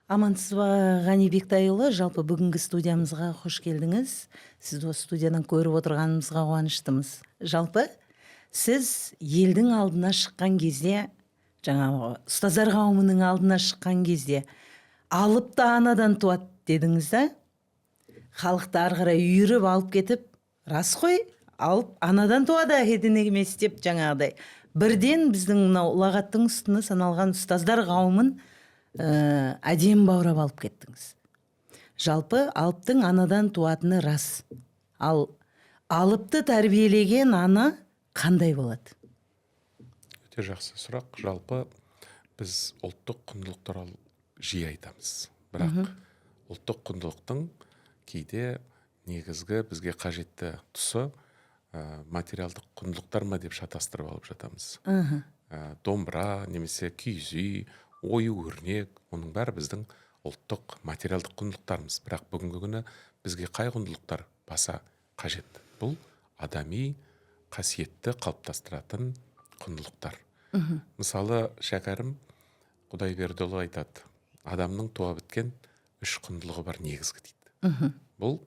Амансыз ба, Ғани Бектайұлы, жалпы бүгінгі студиямызға қош келдіңіз. Сіз осы студиядан көріп отырғанымызға қуаныштымыз. Жалпы, сіз елдің алдына шыққан кезде, жаңағы ұстаздар қауымының алдына шыққан кезде, алып та анадан туады дедіңіз да, халықты ары қарай үйіріп алып кетіп, рас қой, алып анадан туады әкеден емес деп жаңағыдай. Бірден біздің мынау ұлағаттың үстіне саналған ұстаздар қауымын әдем баурап алып кеттіңіз. Жалпы алыптың анадан туатыны рас. Ал алыпты тәрбиелеген ана қандай болады? Өте жақсы сұрақ. Жалпы біз ұлттық құндылықтар жиі айтамыз. Бірақ ұлттық құндылықтың кейде негізгі бізге қажетті тұсы материалдық құндылықтар ма деп шатастырып алып жатамыз. Домбыра немесе киіз үй, ою-өрнек, оның бәрі біздің ұлттық материалдық құндылықтарымыз. Бірақ бүгінгі күні бізге қай құндылықтар баса қажет? Бұл адами қасиетті қалыптастыратын құндылықтар. Мысалы, шәкәрім Құдайбердіұлы айтады, адамның туа біткен 3 құндылығы бар негізгі дейді. Бұл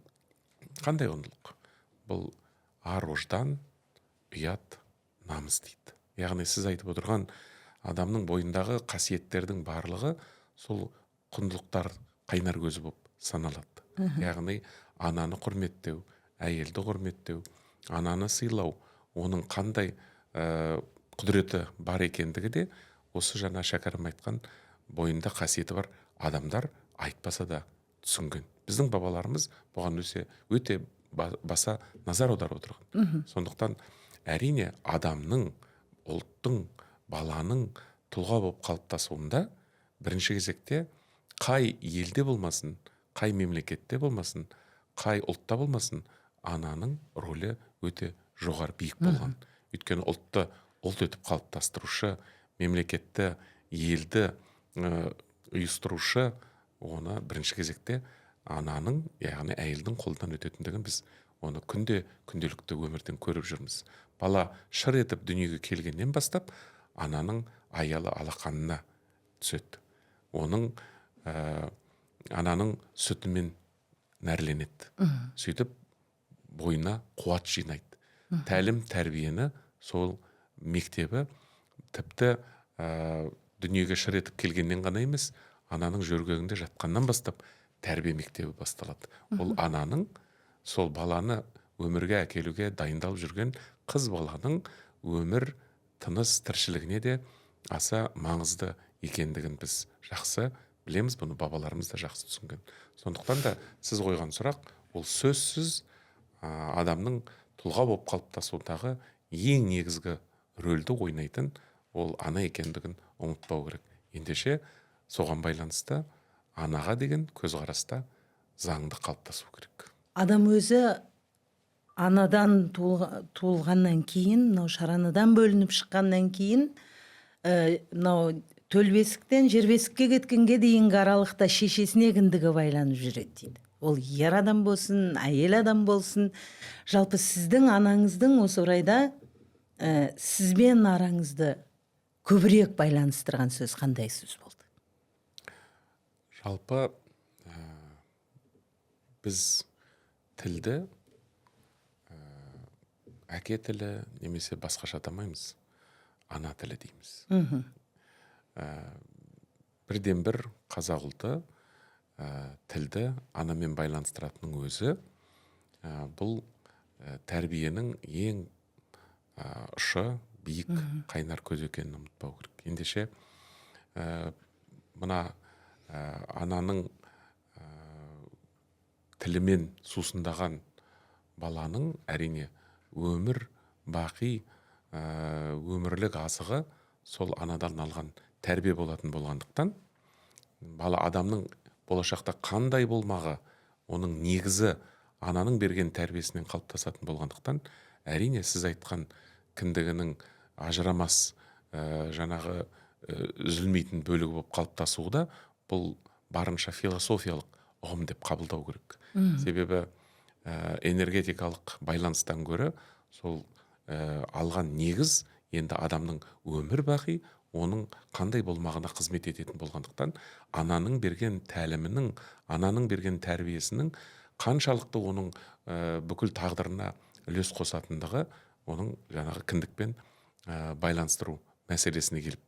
қандай құндылық? Бұл ар-ождан, ұят, намыс дейді. Яғни сіз айтып отырған адамның бойындағы қасиеттердің барлығы сол құндылықтар қайнар көзі болып саналады. Яғни ананы құрметтеу, әйелді құрметтеу, ананы сыйлау, оның қандай құдіреті бар екендігі де осы жаңа шәкәрім айтқан бойында қасиеті бар адамдар айтпаса да түсінген. Біздің бабаларымыз бұған өте баса назар аударып отырған. Сондықтан әрине адамның, ұлттың, баланың тұлға болып қалыптасуында бірінші кезекте қай елде болмасын, қай мемлекетте болмасын, қай ұлтта болмасын, ананың рөлі өте жоғары биік болған. Өйткені ұлтты ұлт етіп қалыптастырушы, мемлекетті, елді ұйыстырушы, оны бірінші кезекте ананың, яғни әйелдің қолынан өтетіндігін біз оны күнделікті өмірден көріп жүрміз. Бала шыр етіп дүниеге келгеннен бастап ананың аялы алақанына түседі. Оның ананың сүтімен нәрленеді. Сөйтіп бойына қуат жинайды. Тәлім тәрбиені сол мектебі тіпті дүниеге шыр етіп келгеннен ғана емес, ананың жөргегінде жатқаннан бастап тәрбие мектебі басталады. Ол ананың сол баланы өмірге әкелуге дайындалып жүрген қыз баланың өмір тыныс тіршілігіне де аса маңызды екендігін біз жақсы білеміз, бұны бабаларымыз да жақсы түсінген. Сондықтан да сіз қойған сұрақ, ол сөзсіз адамның тұлға болып қалыптасуындағы ең негізгі рөлді ойнайтын ол ана екендігін ұмытпау керек. Ендеше соған байланысты анаға деген көзқараста заңды қалыптасу керек. Адам өзі анадан туылғаннан кейін, мынау шаранадан бөлініп шыққаннан кейін, мынау төл бесіктен жер бесікке кеткенге дейінгі аралықта шешесіне кіндігі байланып жүреді дейді. Ол ер адам болсын, әйел адам болсын. Жалпы сіздің анаңыздың осы орайда сізбен араңызды көбірек байланыстырған сөз қандай сөз болды? Жалпы біз тілді әке тілі немесе басқаша атамаймыз, ана тілі дейміз. Бірден бір қазақ ұлты тілді анамен байланыстыратының өзі бұл тәрбиенің ең ұшы биік қайнар көз екенін ұмытпау керек. Ендеше мына ананың тілімен сусындаған баланың әрине өмір бақи өмірлік азығы сол анадан алған тәрбие болатын болғандықтан, бала адамның болашақта қандай болмағы, оның негізі ананың берген тәрбиесінен қалыптасатын болғандықтан, әрине сіз айтқан кіндігінің ажырамас жаңағы үзілмейтін бөлігі болып қалыптасуы, бұл барынша философиялық ұғым деп қабылдау керек. Себебі энергетикалық байланыстан гөрі сол алған негіз енді адамның өмір бақи оның қандай болмағына қызмет ететін болғандықтан, ананың берген тәлімінің, ананың берген тәрбиесінің қаншалықты оның бүкіл тағдырына үлес қосатындығы оның жаңағы кіндікпен байланыстыру мәселесіне келіп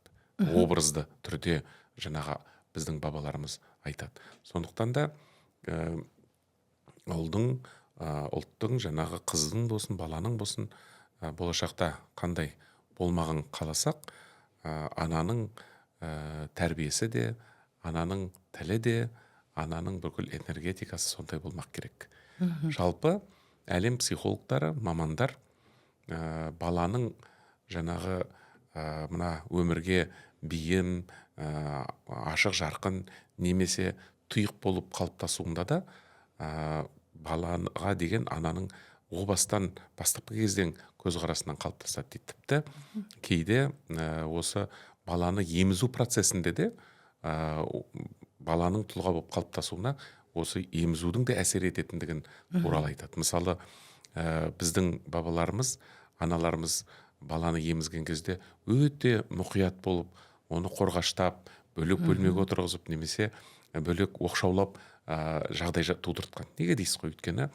образды түрде жаңағы біздің бабаларымыз айтады. Сондықтан да ұлттың жаңағы қыздың болсын, баланың болсын, болашақта қандай болмағын қаласақ, ананың тәрбиесі де, ананың тілі де, ананың бүкіл энергетикасы сондай болмақ керек. Жалпы әлем психологтары, мамандар баланың жаңағы мына өмірге бейім, ашық жарқын немесе тұйық болып қалыптасуында да балаға деген ананың о бастан бастапқы кезден көзқарасынан қалыптасады дейді. Тіпті кейде осы баланы емізу процесінде де баланың тұлға болып қалыптасуына осы емізудің де әсер ететіндігін туралы айтады. Мысалы, біздің бабаларымыз, аналарымыз баланы емізген кезде өте мұқият болып, оны қорғаштап, бөлек бөлмеге отырғызып, немесе бөлек оқшаулап жағдай тудыртқан. Неге дейсіз ғой? Өйткені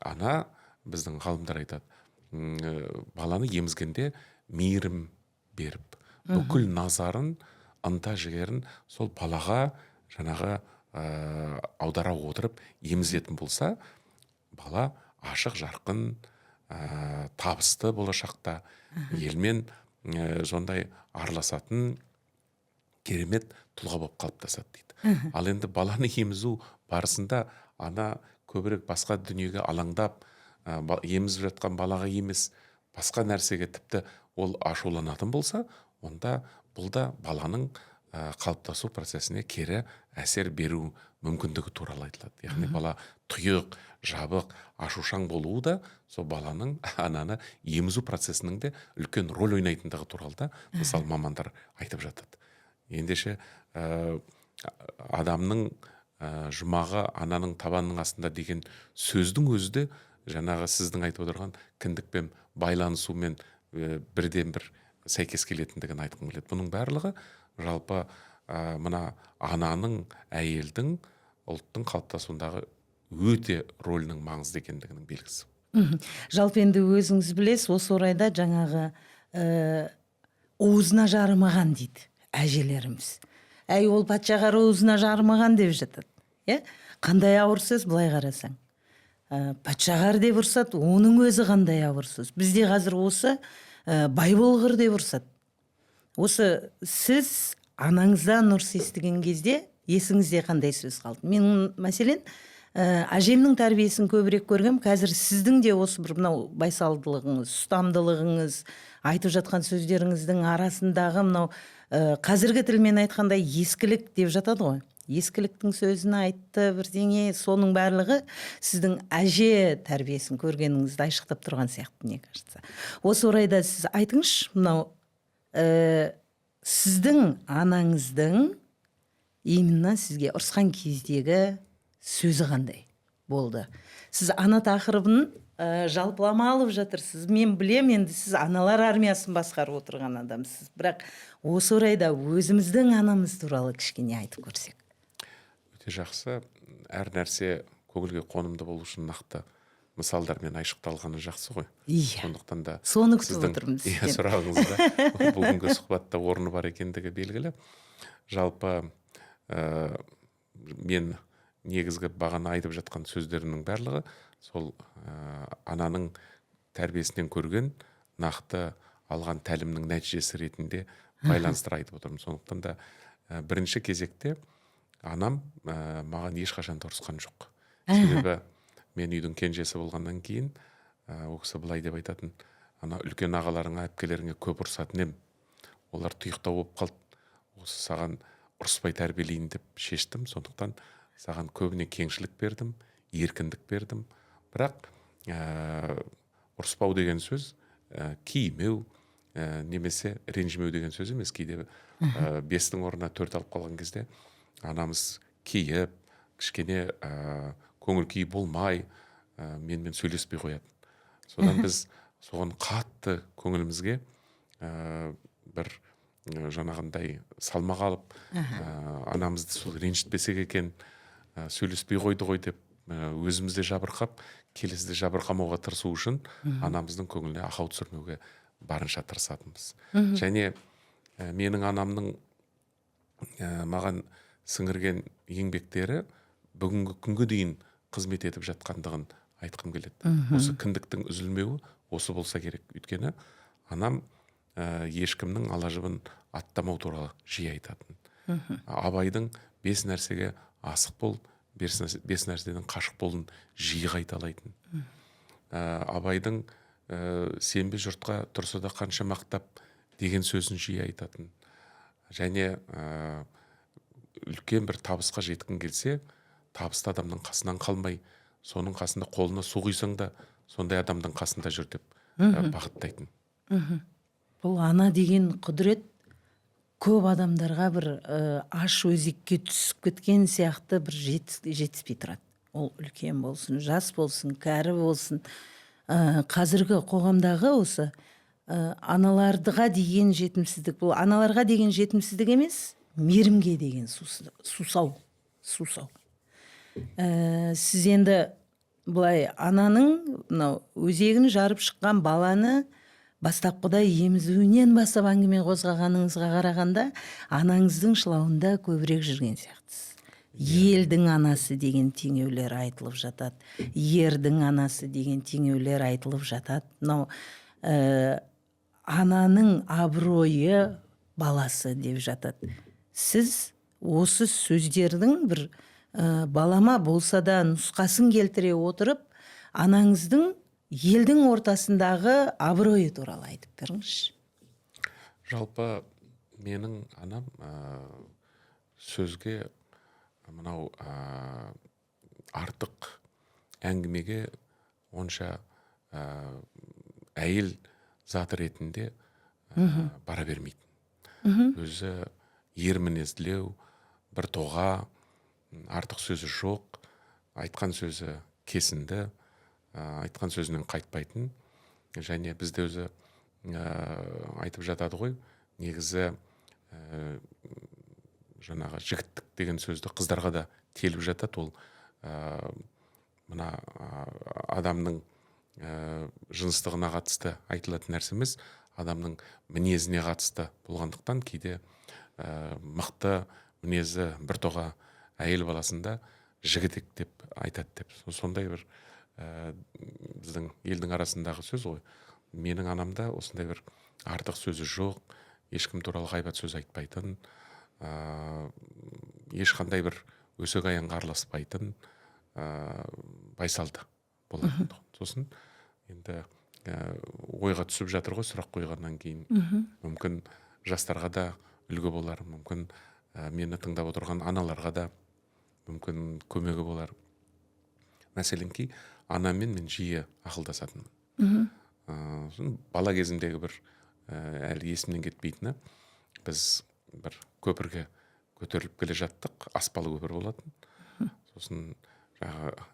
ана, біздің ғалымдар айтады, баланы емізгенде мейірім беріп, бүкіл назарын, ынта жігерін сол балаға жаңағы аудара отырып емізетін болса, бала ашық жарқын, табысты болашақта елмен сондай араласатын керемет тұлға болып қалыптасады дейді. Ал енді баланы емізу барысында ана көбірек басқа дүниеге алаңдап, емізіп жатқан балаға емес, басқа нәрсеге тіпті ол ашуланатын болса, онда бұл да баланың қалыптасу процесіне кері әсер беру мүмкіндігі туралы айтылады. Яғни бала тұйық, жабық, ашушаң болуы да сол баланың ананы емізу процесінің де үлкен рөл ойнайтындығы туралы да мысалы мамандар айтып жатады. Ендеше адамның жұмағы ананың табанының астында деген сөздің өзі де жаңағы сіздің айтып отырған кіндікпен байланысумен бірден бір сәйкес келетіндігін айтқым келеді. Бұның барлығы жалпы мына ананың, әйелдің, ұлттың қалыптасуындағы өте рөлінің маңызды екендігінің белгісі. Жалпы енді өзіңіз білесіз, осы орайда жаңағы уызына жарымаған дейді әжелеріміз. Әй, ол патшағар уызына жарымаған деп жатады. Қандай ауыр сөз, былай қарасаң. Патшағар деп ұрсады, оның өзі қандай ауыр сөз. Бізде қазір осы бай болғыр деп ұрсады. Осы сіз анаңыздан ұрыс естіген кезде есіңізде қандай сөз қалды? Мен мәселен әжемнің тәрбиесін көбірек көргем. Қазір сіздің де осы бір мынау байсалдылығыңыз, ұстамдылығыңыз, айтып жатқан сөздеріңіздің арасындағы мынау қазіргі тілмен айтқандай ескілік деп жатады ғой. Ескіліктің сөзін айтты, бірдеңе, соның барлығы сіздің әже тәрбиесін көргеніңізді айшықтап тұрған сияқты, мне кажется. Осы орайда сіз айтыңызшы, мынау сіздің анаңыздың именно сізге ұрысқан кездегі сөзі қандай болды? Сіз ана тақырыбын жалпылама алып жатырсыз. Мен білем, енді сіз аналар армиясын басқарып отырған адамсыз. Бірақ осы орайда өзіміздің анамыз туралы кішкене айтып көрсек. Өте жақсы. Әр нәрсе көңілге қонымды болу үшін нақты мысалдармен айшықталғаны жақсы ғой. Иә. Сондықтан да соны күтіп отырмын сіздің сұрағыңызда бүгінгі сұхбатта орны бар екендігі белгілі. Жалпы мен негізгі бағана айтып жатқан сөздерімнің барлығы сол ананың тәрбиесінен көрген нақты алған тәлімнің нәтижесі ретінде байланыстыра айтып отырмын. Сондықтан да бірінші кезекте анам маған ешқашан ұрысқан жоқ. Себебі мен үйдің кенжесі болғаннан кейін ол кісі былай деп айтатын: ана үлкен ағаларыңа, әпкелеріңе көп ұрысатын ем, олар тұйықтау болып қалды, осы саған ұрыспай тәрбиелейін деп шештім. Сондықтан саған көбіне кеңшілік бердім, еркіндік бердім. Бірақ ұрыспау деген сөз киімеу немесе ренжімеу деген сөз емес. Кейде 5-тің орнына 4 алып қалған кезде анамыз кейіп, кішкене көңіл күй болмай менімен сөйлеспей қояды. Содан біз соған қатты көңілімізге бір жаңағындай салмақ алып, анамызды сол ренжітпесек екен, сөйлеспей қойды ғой деп өзімізде жабырқап, келесіде жабырқамауға тырысу үшін анамыздың көңіліне ақау түсірмеуге барынша тырысатынбыз. Және менің анамның маған сіңірген еңбектері бүгінгі күнге дейін қызмет етіп жатқандығын айтқым келеді. Осы кіндіктің үзілмеуі осы болса керек. Өйткені анам ешкімнің ала жібін аттамау туралы жиі айтатын. Абайдың 5 нәрсеге асық бол, 5 нәрседен қашық болын жиі қайталайтын. Абайдың сенбе жұртқа тұрса да қанша мақтап деген сөзін жиі айтатын. Және үлкен бір табысқа жеткің келсе, табысты адамның қасынан қалмай, соның қасында қолына су құйсаң да сондай адамның қасында жүр деп бағыттайтын. Бұл ана деген құдірет көп адамдарға бір аш өзекке түсіп кеткен сияқты бір жетіспей тұрады. Ол үлкен болсын, жас болсын, кәрі болсын. Қазіргі қоғамдағы осы аналарға деген жетімсіздік, бұл аналарға деген жетімсіздік емес, мейірімге деген сусау. Сіз енді былай ананың өзегін жарып шыққан баланы бастапқыда емізуінен бастап әңгіме қозғағаныңызға қарағанда, анаңыздың шылауында көбірек жүрген сияқтысыз. Елдің анасы деген теңеулер айтылып жатады. Ердің анасы деген теңеулер айтылып жатады. Ананың абыройы баласы деп жатады. Сіз осы сөздердің бір балама болса да нұсқасын келтіре отырып, анаңыздың елдің ортасындағы абыройы туралы айтып беріңізші. Жалпы менің анам сөзге мынау артық әңгімеге онша әйел заты ретінде бара бермейтін. Өзі ер мінезділеу, бір тоға, артық сөзі жоқ, айтқан сөзі кесінді, айтқан сөзінен қайтпайтын. Және бізде өзі айтып жатады ғой, негізі жаңағы жігіттік деген сөзді қыздарға да теліп жатады. Ол мына адамның жыныстығына қатысты айтылатын нәрсе емес, адамның мінезіне қатысты болғандықтан кейде мықты мінезі бір тоға әйел баласында жігітек деп айтады деп. Сондай бір біздің елдің арасындағы сөз ғой. Менің анамда осындай бір артық сөзі жоқ, ешкім туралы ғайбат сөз айтпайтын, ешқандай бір өсек аяңға араласпайтын, байсалды болатын. Сосын енді ойға түсіп жатыр ғой сұрақ қойғаннан кейін. Мүмкін жастарға да үлгі болар, мүмкін мені тыңдап отырған аналарға да мүмкін көмегі болар. Мәселенки анаммен мен жиі ақылдасатынмын. Бала кезімдегі бір әлі есімнен кетпейтіні, біз бір көпірге көтеріліп келе жаттық, аспалы көпір болатын. Сосын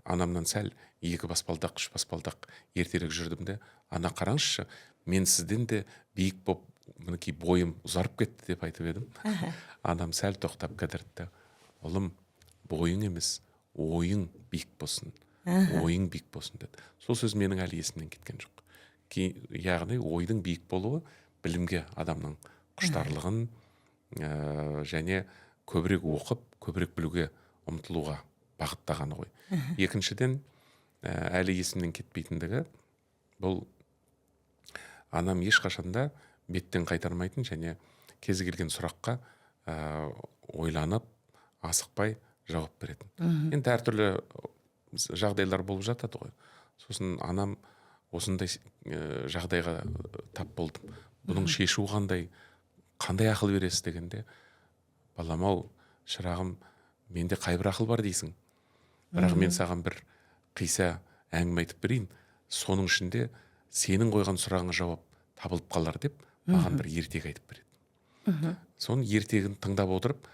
анамнан сәл 2 баспалдақ, 3 баспалдақ ертерек жүрдім де, ана қараңызшы, мен сізден де биік боп, мінекей бойым ұзарып кетті деп айтып едім. Анам сәл тоқтап кідірді. Ұлым, бойың емес, ойың биік болсын. Ойың биік болсын деді. Сол сөз менің әлі есімнен кеткен жоқ. Яғни ойдың биік болуы білімге адамның құштарлығын және көбірек оқып, көбірек білуге ұмтылуға бағыттағаны ғой. Екіншіден, әлі есімнен кетпейтіндігі, бұл анам ешқашанда беттен қайтармайтын және кез келген сұраққа ойланып, асықпай жауап беретін. Енді әртүрлі жағдайлар болып жатады ғой. Сосын анам осындай жағдайға тап болдым. Бұның шешу қандай ақыл бересіз дегенде, балам-ау, шырағым, менде қай бір ақыл бар дейсің. Бірақ мен саған бір қиса әңгіме айтып берейін, соның ішінде сенің қойған сұрағыңа жауап табылып қалар деп, маған бір ертегі айтып береді. Соның ертегін тыңдап отырып,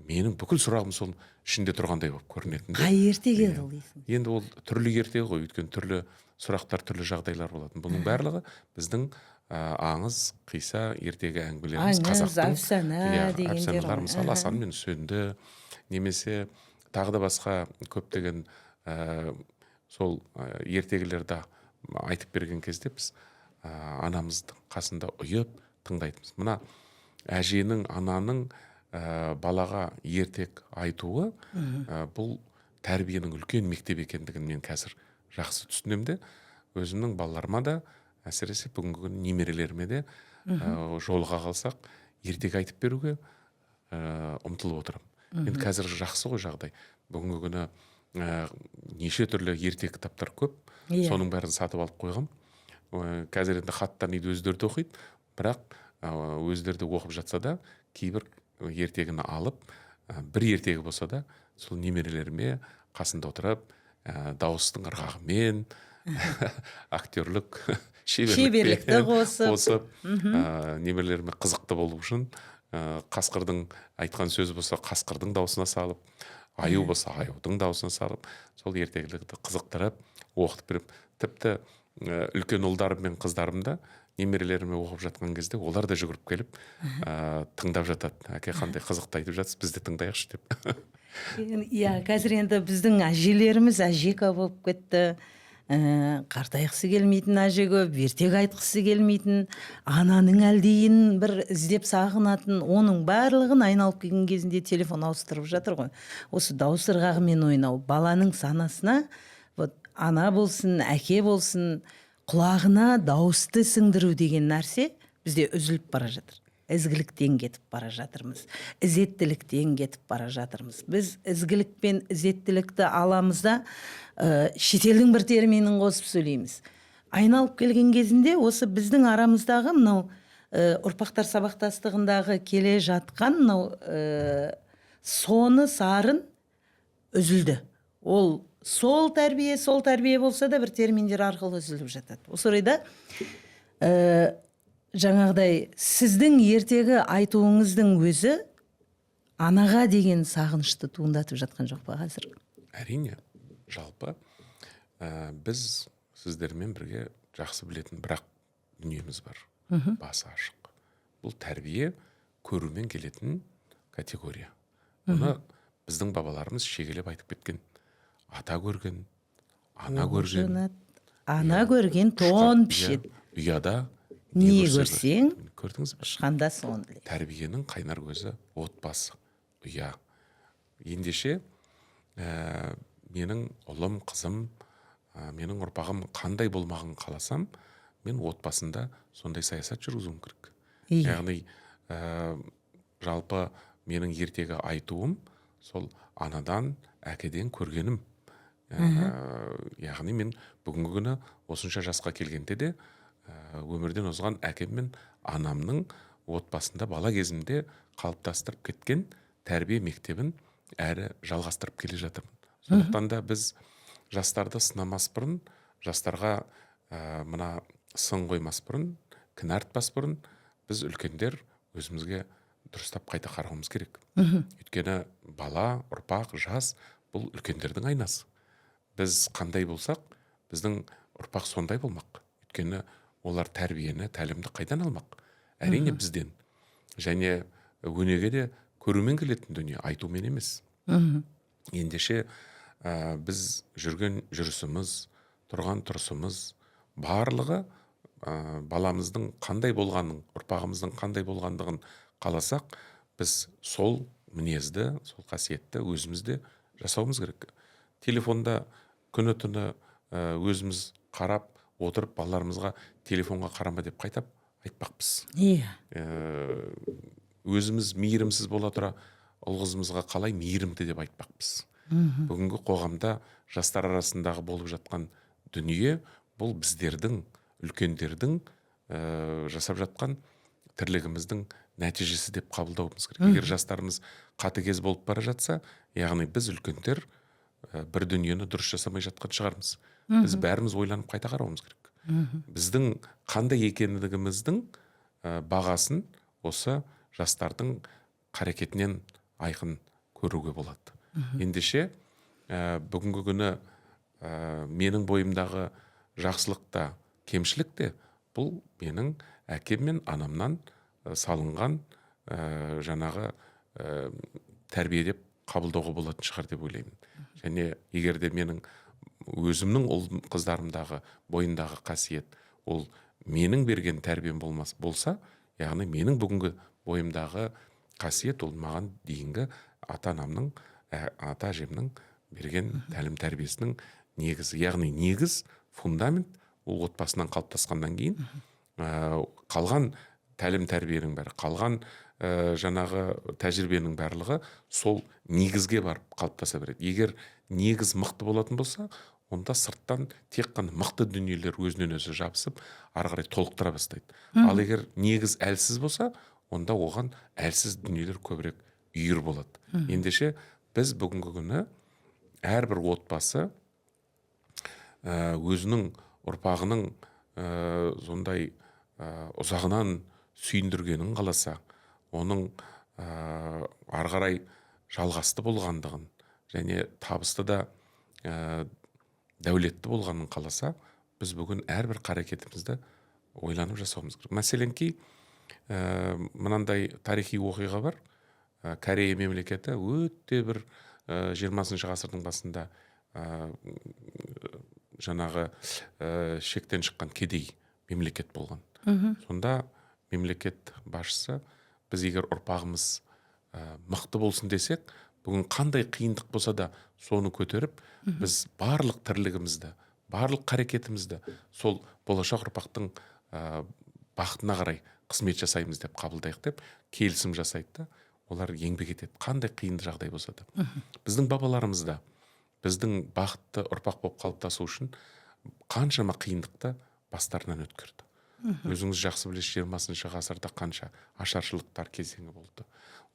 менің бүкіл сұрағым сол ішінде тұрғандай болып көрінетін. Қай ертегі еді ол дейсің? Енді ол түрлі ертегі ғой, өйткені түрлі сұрақтар, түрлі жағдайлар болатын. Бұның барлығы біздің аңыз, қиса, ертегі Аңыз, әңгімелеріміз қазақтың әфсана дегендер әфсаналар, ғой. мысалы Асан мен Сөнді, немесе тағы да басқа көптеген сол ертегілерді айтып берген кезде біз анамыздың қасында ұйып тыңдайтынбыз. Мына әженің, ананың балаға ертек айтуы бұл тәрбиенің үлкен мектеп екендігін мен қазір жақсы түсінемін де, өзімнің балаларыма да, әсіресе бүгінгі күні немерелеріме де жолға қалсақ ертек айтып беруге ұмтылып отырамын. Енді қазір жақсы ғой жағдай. Бүгінгі күні неше түрлі ертек кітаптар көп, соның бәрін сатып алып қойғам. Қазір енді хаттан үйді өздері оқиды, бірақ өздері оқып жатса да, кейбір ертегіні алып, бір ертегі болса да, сол немерелеріме қасында отырып, дауыстың ырғағымен, актерлік шеберлікті қосып, немерелеріме қызықты болу үшін, қасқырдың айтқан сөзі болса, қасқырдың даусына салып, аю болса, аюдың даусына салып, сол ертегілікті қызықтырып, оқытып беріп, тіпті үлкен ұлдарым мен қыздарым да немерелеріме оқып жатқан кезде олар да жүгіріп келіп тыңдап жатады. Әке, қандай қызықты айтып жатсыз, біз де тыңдайықшы деп. Иә, қазір енді біздің әжелеріміз әжека болып кетті. Қартайғысы келмейтін әже көп, ертек айтқысы келмейтін, ананың әлдейін бір іздеп сағынатын, оның барлығын айналып келген кезінде телефон ауыстырып жатыр ғой. Осы дауыс ырғағымен ойнау баланың санасына, вот ана болсын, әке болсын, құлағына дауысты сіңдіру деген нәрсе бізде үзіліп бара жатыр. Ізгіліктен кетіп бара жатырмыз, ізеттіліктен кетіп бара жатырмыз. Біз ізгілік пен ізеттілікті аламыз да шетелдің бір терминін қосып сөйлейміз. Айналып келген кезінде осы біздің арамыздағы мынау ұрпақтар сабақтастығындағы келе жатқан мынау соны сарын үзілді. Ол сол тәрбие болса да бір терминдер арқылы үзіліп жатады. Осы орайда жаңағыдай сіздің ертегі айтуыңыздың өзі анаға деген сағынышты туындатып жатқан жоқ па қазір? Әрине, жалпы біз сіздермен бірге жақсы білетін бірақ дүниеміз бар. Басы ашық. Бұл тәрбие көрумен келетін категория. Оны біздің бабаларымыз шегелеп айтып кеткен. Ата көрген, ана көрген. Ана көрген тон пішеді. Ұяда не көрсең, көрдіңіз бе? ұшқанда соны біледі. Тәрбиенің қайнар көзі отбасы, ұя. Ендеше менің ұлым, қызым, менің ұрпағым қандай болмағын қаласам, мен отбасында сондай саясат жүргізуім керек. Яғни жалпы менің ертегі айтуым сол анадан, әкеден көргенім. Яғни мен бүгінгі күні осынша жасқа келгенде де өмірден озған әкем мен анамның отбасында бала кезімде қалыптастырып кеткен тәрбие мектебін әрі жалғастырып келе жатырмын. Сондықтан да біз жастарды сынамас бұрын, жастарға мына сын қоймас бұрын, кінә артпас бұрын, біз үлкендер өзімізге дұрыстап қайта қарауымыз керек. Өйткені бала, ұрпақ, жас бұл үлкендердің айнасы. Біз қандай болсақ, біздің ұрпақ сондай болмақ. Өйткені олар тәрбиені, тәлімді қайдан алмақ? Әрине бізден. Және өнеге де көрумен келетін дүние, айтумен емес. Ендеше біз жүрген жүрісіміз, тұрған тұрысымыз, барлығы баламыздың қандай болғанын, ұрпағымыздың қандай болғандығын қаласақ, біз сол мінезді, сол қасиетті өзімізде жасауымыз керек. Телефонда күні түні өзіміз қарап отырып балаларымызға телефонға қарама деп қайтап айтпақпыз. Өзіміз мейірімсіз бола тұра ұл-қызымызға қалай мейірімді деп айтпақпыз. Бүгінгі қоғамда жастар арасындағы болып жатқан дүние бұл біздердің, үлкендердің жасап жатқан тірлігіміздің нәтижесі деп қабылдауымыз керек. Егер жастарымыз қатыгез болып бара жатса, яғни біз үлкендер бір дүниені дұрыс жасамай жатқан шығармыз. Біз бәріміз ойланып қайта қарауымыз керек. Біздің қандай екендігіміздің бағасын осы жастардың қарекетінен айқын көруге болады. Ендеше бүгінгі күні менің бойымдағы жақсылық та, кемшілік те бұл менің әкем мен анамнан салынған жаңағы тәрбие деп қабылдауға болатын шығар деп ойлаймын. Және егер де менің өзімнің ұл қыздарымдағы бойындағы қасиет ол менің берген тәрбием болса, яғни менің бүгінгі бойымдағы қасиет ол маған дейінгі ата-анамның, ата-әжемнің берген тәлім тәрбиесінің негізі. Яғни негіз, фундамент ол отбасынан қалыптасқаннан кейін қалған тәлім тәрбиенің бәрі, қалған жаңағы тәжірибенің барлығы сол негізге барып қалыптаса береді. Егер негіз мықты болатын болса, онда сырттан тек қана мықты дүниелер өзінен өзі жабысып, ары қарай толықтыра бастайды. Ал егер негіз әлсіз болса, онда оған әлсіз дүниелер көбірек үйір болады. Ендеше біз бүгінгі күні әрбір отбасы өзінің ұрпағының сондай ұзағынан сүйіндіргенін қаласа, оның ары қарай жалғасты болғандығын және табысты да дәулетті болғанын қаласа, біз бүгін әрбір қарекетімізді ойланып жасауымыз керек. Мәселен мынандай тарихи оқиға бар. Корея мемлекеті өте бір 20-шы ғасырдың басында жаңағы шектен шыққан кедей мемлекет болған. Сонда мемлекет басшысы, біз егер ұрпағымыз мықты болсын десек, бүгін қандай қиындық болса да соны көтеріп, біз барлық тірлігімізді, барлық қарекетімізді сол болашақ ұрпақтың бақытына қарай қызмет жасаймыз деп қабылдайық деп келісім жасайды да, олар еңбек етеді. Қандай қиын жағдай болса да. Біздің бабаларымыз да біздің бақытты ұрпақ болып қалыптасу үшін қаншама қиындықты бастарынан өткерді. Өзіңіз жақсы білесіз, 20-шы ғасырда қанша ашаршылықтар кезеңі болды.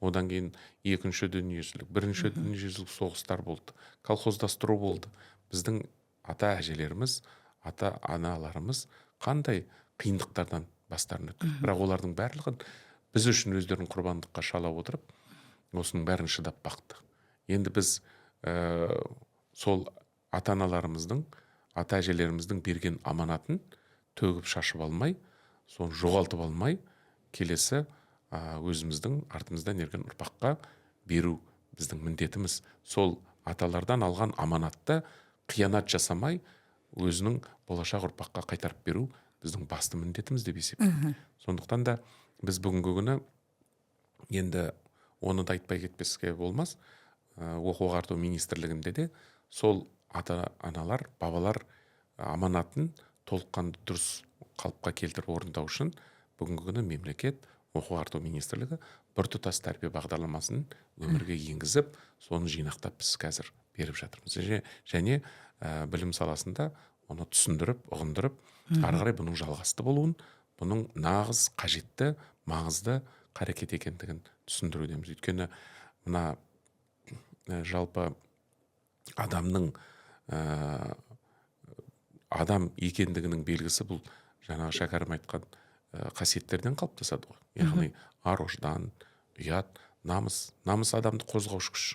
Одан кейін екінші дүниежүзілік, бірінші дүниежүзілік соғыстар болды. Колхоздастыру болды. Біздің ата-әжелеріміз, ата-аналарымыз қандай қиындықтардан бастарын өткерді. Бірақ олардың барлығын біз үшін өздерін құрбандыққа шала отырып, осының бәрін шыдап бақты. Енді біз сол ата-аналарымыздың, ата-әжелеріміздің берген аманатын төгіп шашып алмай, соны жоғалтып алмай, келесі өзіміздің артымыздан ерген ұрпаққа беру біздің міндетіміз. Сол аталардан алған аманатты қиянат жасамай, өзінің болашақ ұрпаққа қайтарып беру біздің басты міндетіміз деп есептеймін. Сондықтан да біз бүгінгі күні енді оны да айтпай кетпеске болмас. Оқу-ағарту министрлігінде де сол ата-аналар, бабалар аманатын толыққанды дұрыс қалыпқа келтіріп орындау үшін бүгінгі күні мемлекет, оқу-ағарту министрлігі біртұтас тәрбие бағдарламасын өмірге енгізіп, соны жинақтап біз қазір беріп жатырмыз. Және білім саласында оны түсіндіріп, ұғындырып, ары қарай бұның жалғасты болуын, бұның нағыз қажетті, маңызды қарекет екендігін түсіндірудеміз. Өйткені мына жалпы адамның адам екендігінің белгісі бұл жаңағы шәкәрім айтқан қасиеттерден қалыптасады ғой. Яғни ар-ождан, ұят, намыс. Намыс адамды қозғаушы күш.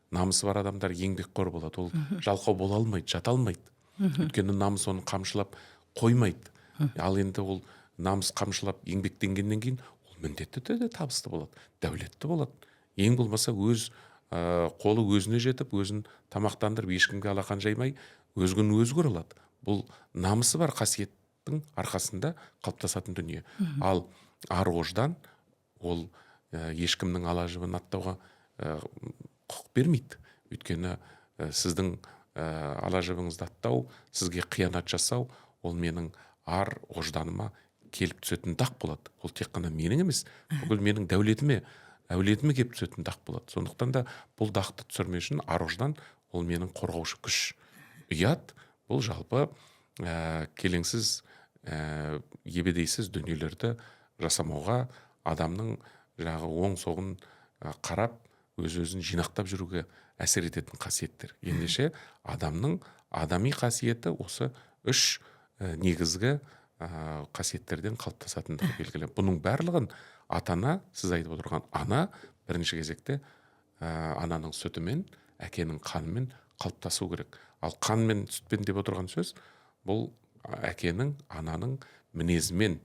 Намысы бар адамдар еңбекқор болады. Ол жалқау бола алмайды, жата алмайды. Өйткені намыс оны қамшылап қоймайды. Ал енді ол намыс қамшылап еңбектенгеннен кейін ол міндетті де табысты болады, дәулетті болады. Ең болмаса өз қолы өзіне жетіп, өзін тамақтандырып, ешкімге алақан жаймай, өз күнін өзі көре алады. Бұл намысы бар қасиеттің арқасында қалыптасатын дүние. Ал ар-ождан ол ешкімнің ала-жібін аттауға құқық бермейді. Өйткені сіздің ала-жібіңізді аттау, сізге қиянат жасау, ол менің ар-ожданыма келіп түсетін дақ болады. Ол тек қана менің емес, бүкіл менің дәулетіме, әулетіме келіп түсетін дақ болады. Сондықтан да бұл дақты түсірмеу үшін ар-ождан ол менің қорғаушы күш. Ұят бұл жалпы келеңсіз, ебедейсіз дүниелерді жасамауға, адамның оң соғын қарап, өз-өзін жинақтап жүруге әсер ететін қасиеттер. Ендеше адамның адами қасиеті осы үш негізгі қасиеттерден қалыптасатындығы белгілі. Бұның барлығын ата-ана, сіз айтып отырған ана, бірінші кезекте ананың сүтімен, әкенің қанымен қалыптасу керек. Ал қан мен сүтпен деп отырған сөз, бұл әкенің, ананың мінезімен,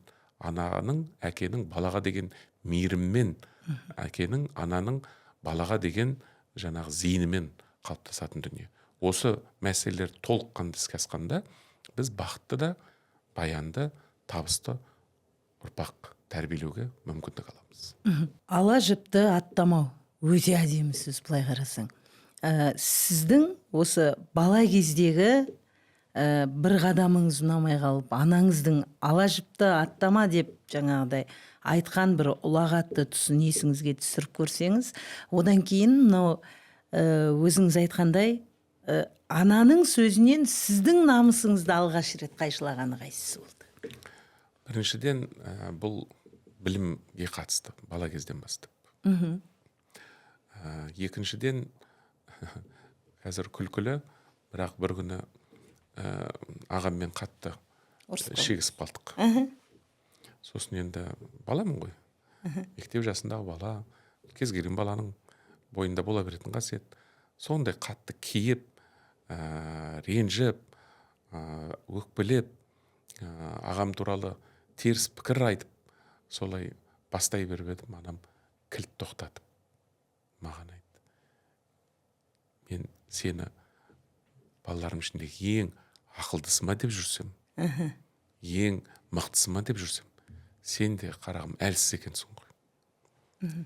ананың, әкенің балаға деген мейіріммен, әкенің, ананың балаға деген жаңағы зейінімен қалыптасатын дүние. Осы мәселелер толыққанды іске асқанда біз бақытты да, баянды, табысты ұрпақ тәрбиелеуге мүмкіндік аламыз. Ала жіпті аттамау өте әдемі сөз, былай қарасаң. Сіздің осы бала кездегі бір қадамыңыз ұнамай қалып, анаңыздың ала жіпті аттама деп жаңағыдай айтқан бір ұлағатты тұсын есіңізге түсіріп көрсеңіз, одан кейін мынау өзіңіз айтқандай ананың сөзінен сіздің намысыңызды алғаш рет қайшылағаны қайсысы болды? Біріншіден, бұл білімге қатысты бала кезден бастап. Екіншіден, қазір күлкілі, бірақ бір күні ағаммен қатты шегісіп қалдық. Сосын енді баламын ғой. Мектеп жасындағы бала, кез келген баланың бойында бола беретін қасиет. Сондай қатты кейіп, ренжіп, өкпелеп, ағам туралы теріс пікір айтып, солай бастай беріп едім. Анам кілт тоқтатып маған айтты: мен сені балаларым ішіндегі ең ақылдысы ма деп жүрсем, ең мықтысы ма деп жүрсем, сен де қарағым әлсіз екенсің ғой.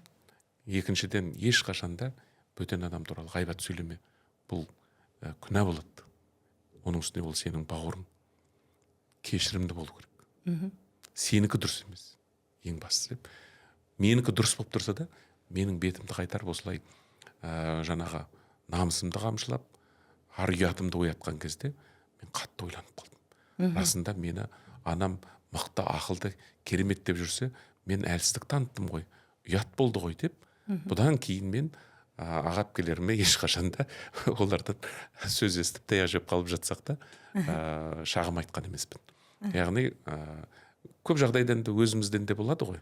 Екіншіден, ешқашанда бөтен адам туралы ғайбат сөйлеме. Бұл күнә болады. Оның үстіне ол сенің бауырың. Кешірімді болу керек. Сенікі дұрыс емес. Ең бастысы. Менікі дұрыс болып тұрса да, менің бетімді қайтарып осылай жаңағы намысымды қамшылап, ар ұятымды оятқан кезде мен қатты ойланып қалдым. Расында мені анам мықты, ақылды, керемет деп жүрсе, мен әлсіздік таныттым ғой, ұят болды ғой деп. Бұдан кейін мен аға әпкелеріме ешқашанда олардан сөз естіп таяқ жеп қалып жатсақ та шағым айтқан емеспін. Яғни көп жағдайдан да өзімізден де болады ғой.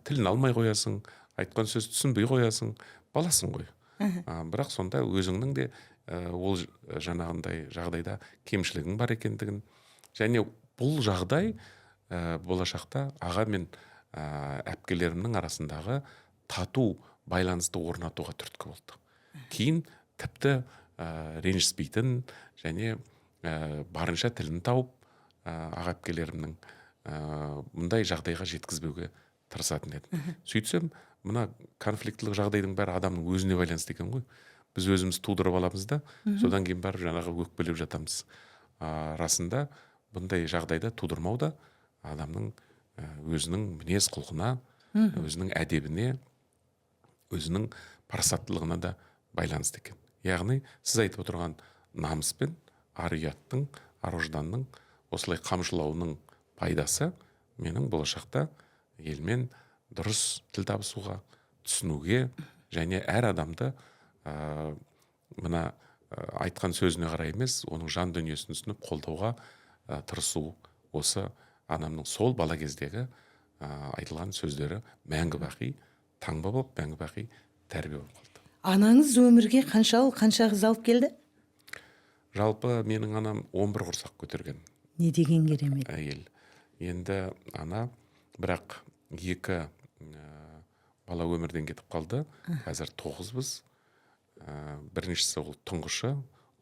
Тілін алмай қоясың, айтқан сөз түсінбей қоясың, баласың ғой. Бірақ сонда өзіңнің де ол жаңағындай жағдайда кемшілігің бар екендігін, және бұл жағдай болашақта аға мен әпкелерімнің арасындағы тату байланысты орнатуға түрткі болды. Кейін тіпті ренжіспейтін және барынша тілін тауып аға әпкелерімнің мұндай жағдайға жеткізбеуге тырысатын едім. Сөйтсем, мына конфликтлік жағдайдың бәрі адамның өзіне байланысты екен ғой. Біз өзіміз тудырып аламыз да, содан кейін барып жаңағы өкпелеп жатамыз. Расында бұндай жағдайда тудырмау да адамның өзінің мінез құлқына, өзінің әдебіне, өзінің парасаттылығына да байланысты екен. Яғни сіз айтып отырған намыспен ар ұяттың, ар ұжданның осылай қамшылауының пайдасы менің болашақта елмен дұрыс тіл табысуға, түсінуге, және әр адамды мына айтқан сөзіне қарай емес, оның жан дүниесін түсініп қолдауға тырысу. Осы анамның сол бала кездегі айтылған сөздері мәңгі бақи таңба болып, мәңгі бақи тәрбие болып қалды. Анаңыз өмірге қанша қыз алып келді? Жалпы менің анам 11 құрсақ көтерген. Не деген керемет әйел. Енді ана бірақ 2 бала өмірден кетіп қалды. Қазір 9-быз. Біріншісі ол тұңғышы,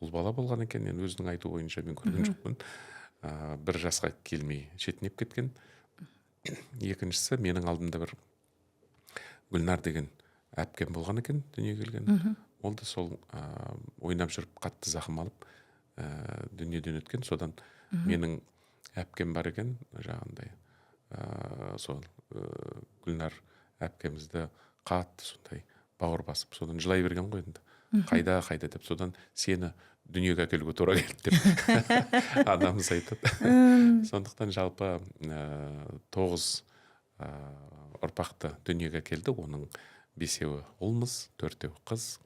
ұл бала болған екен. Мен өзінің айту бойынша мен көрген жоқпын. 1 жасқа келмей шетінеп кеткен. Екіншісі менің алдымда бір Гүлнар деген әпкем болған екен, дүниеге келген. Ол да сол ойнап жүріп қатты зақым алып дүниеден өткен. Содан менің әпкем бар екен, жағындай сол Гүлнар әпкемізді қатты сондай бауыр басып, содан жылай берген ғой енді. Қайда деп, содан сені дүниеге әкелуге тура келді деп адамыз айтады. Сондықтан жалпы 9 ұрпақты дүниеге келді. Оның 5-еуі ұлмыз, 4-еуі қыз.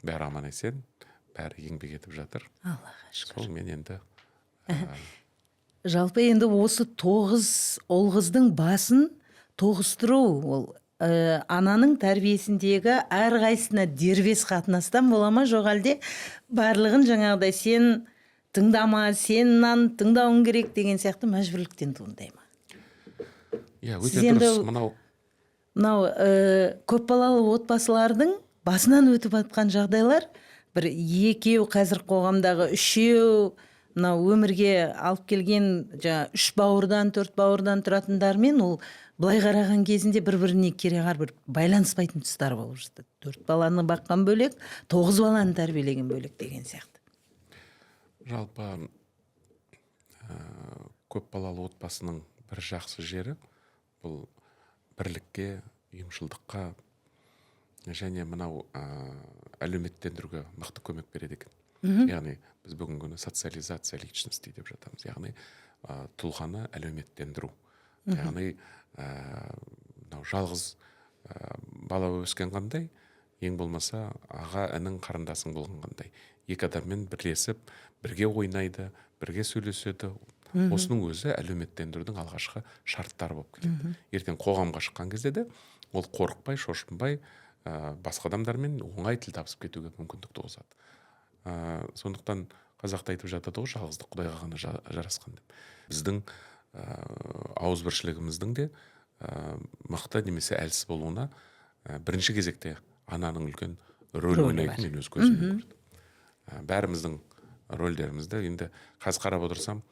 Бәрі аман есен, бәрі еңбек етіп жатыр. Аллаға шүкір. Сол мен енді жалпы енді осы 9 ұл қыздың басын тоғыстыру, ол ананың тәрбиесіндегі әр қайсына дербес қатынастан бола ма, жоқ әлде барлығын жаңағыдай сен тыңдама, сен тыңдауың керек деген сияқты мәжбүрліктен туындай ма? Иә, Сіз өте енді дұрыс. мынау көпбалалы отбасылардың басынан өтіп жатқан жағдайлар, бір екеу, қазір қоғамдағы үшеу, мынау өмірге алып келген жаңа 3 бауырдан 4 бауырдан тұратындармен ол былай қараған кезінде бір-біріне кереғар бір байланыспайтын тұстар болып жатады. 4 баланы баққан бөлек, 9 баланы тәрбиелеген бөлек деген сияқты. Жалпы көпбалалы отбасының бір жақсы жері бұл бірлікке, ұйымшылдыққа және мынау әлеуметтендіруге мықты көмек береді екен. Яғни біз бүгінгі күні социализация личности деп жатамыз. Яғни тұлғаны әлеуметтендіру. Яғни мынау жалғыз бала өскен қандай, ең болмаса аға інің қарындасың болған қандай. Екі адаммен бірлесіп, бірге ойнайды, бірге сөйлеседі. Осының өзі әлеуметтендірудің алғашқы шарттары болып келеді. Ертең қоғамға шыққан кезде де ол қорықпай, шошынбай, басқа адамдармен оңай тіл табысып кетуге мүмкіндік туғызады. Сондықтан қазақта айтып жатады ғой, жалғыздық Құдайға ғана жарасқан деп. Біздің ауызбіршілігіміздің де мықты немесе әлсіз болуына бірінші кезекте ананың үлкен рөл ойнайтынын мен өз көзіммен көрдім. Бәріміздің рөлдерімізді енді қазір қарап отырсам,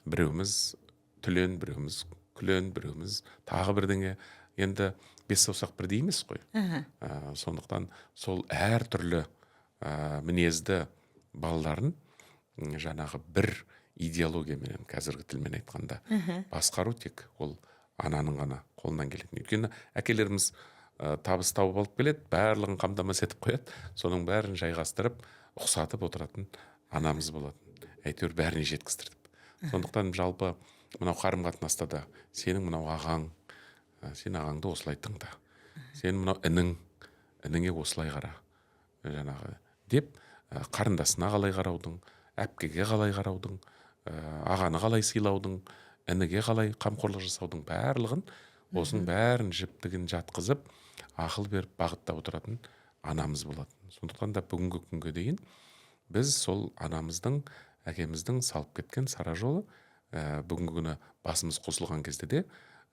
біреуміз түлен, біреуміз күлен, біреуміз тағы бірдеңе. Енді бес саусақ бірдей емес қой. Сондықтан сол әр түрлі мінезді балаларын жаңағы бір идеологиямен, қазіргі тілмен айтқанда, басқару тек ол ананың ғана қолынан келетін. Өйткені әкелеріміз табыс тауып алып келеді, барлығын қамтамасыз етіп қояды, соның бәрін жайғастырып, ұқсатып отыратын анамыз болатын. Әйтеуір бәріне жеткіздірдік. Сондықтан жалпы мынау қарым-қатынаста да сенің мынау ағаң, сен ағаңды осылай тыңда, сен мынау ініңе осылай қара, жаңағы деп қарындасына қалай қараудың, әпкеге қалай қараудың, ағаны қалай сыйлаудың, ініге қалай қамқорлық жасаудың барлығын, осының бәрін жіптігін жатқызып, ақыл беріп бағыттап отыратын анамыз болатын. Сондықтан да бүгінгі күнге дейін біз сол анамыздың, әкеміздің салып кеткен сара жолы бүгінгі күні басымыз қосылған кезде де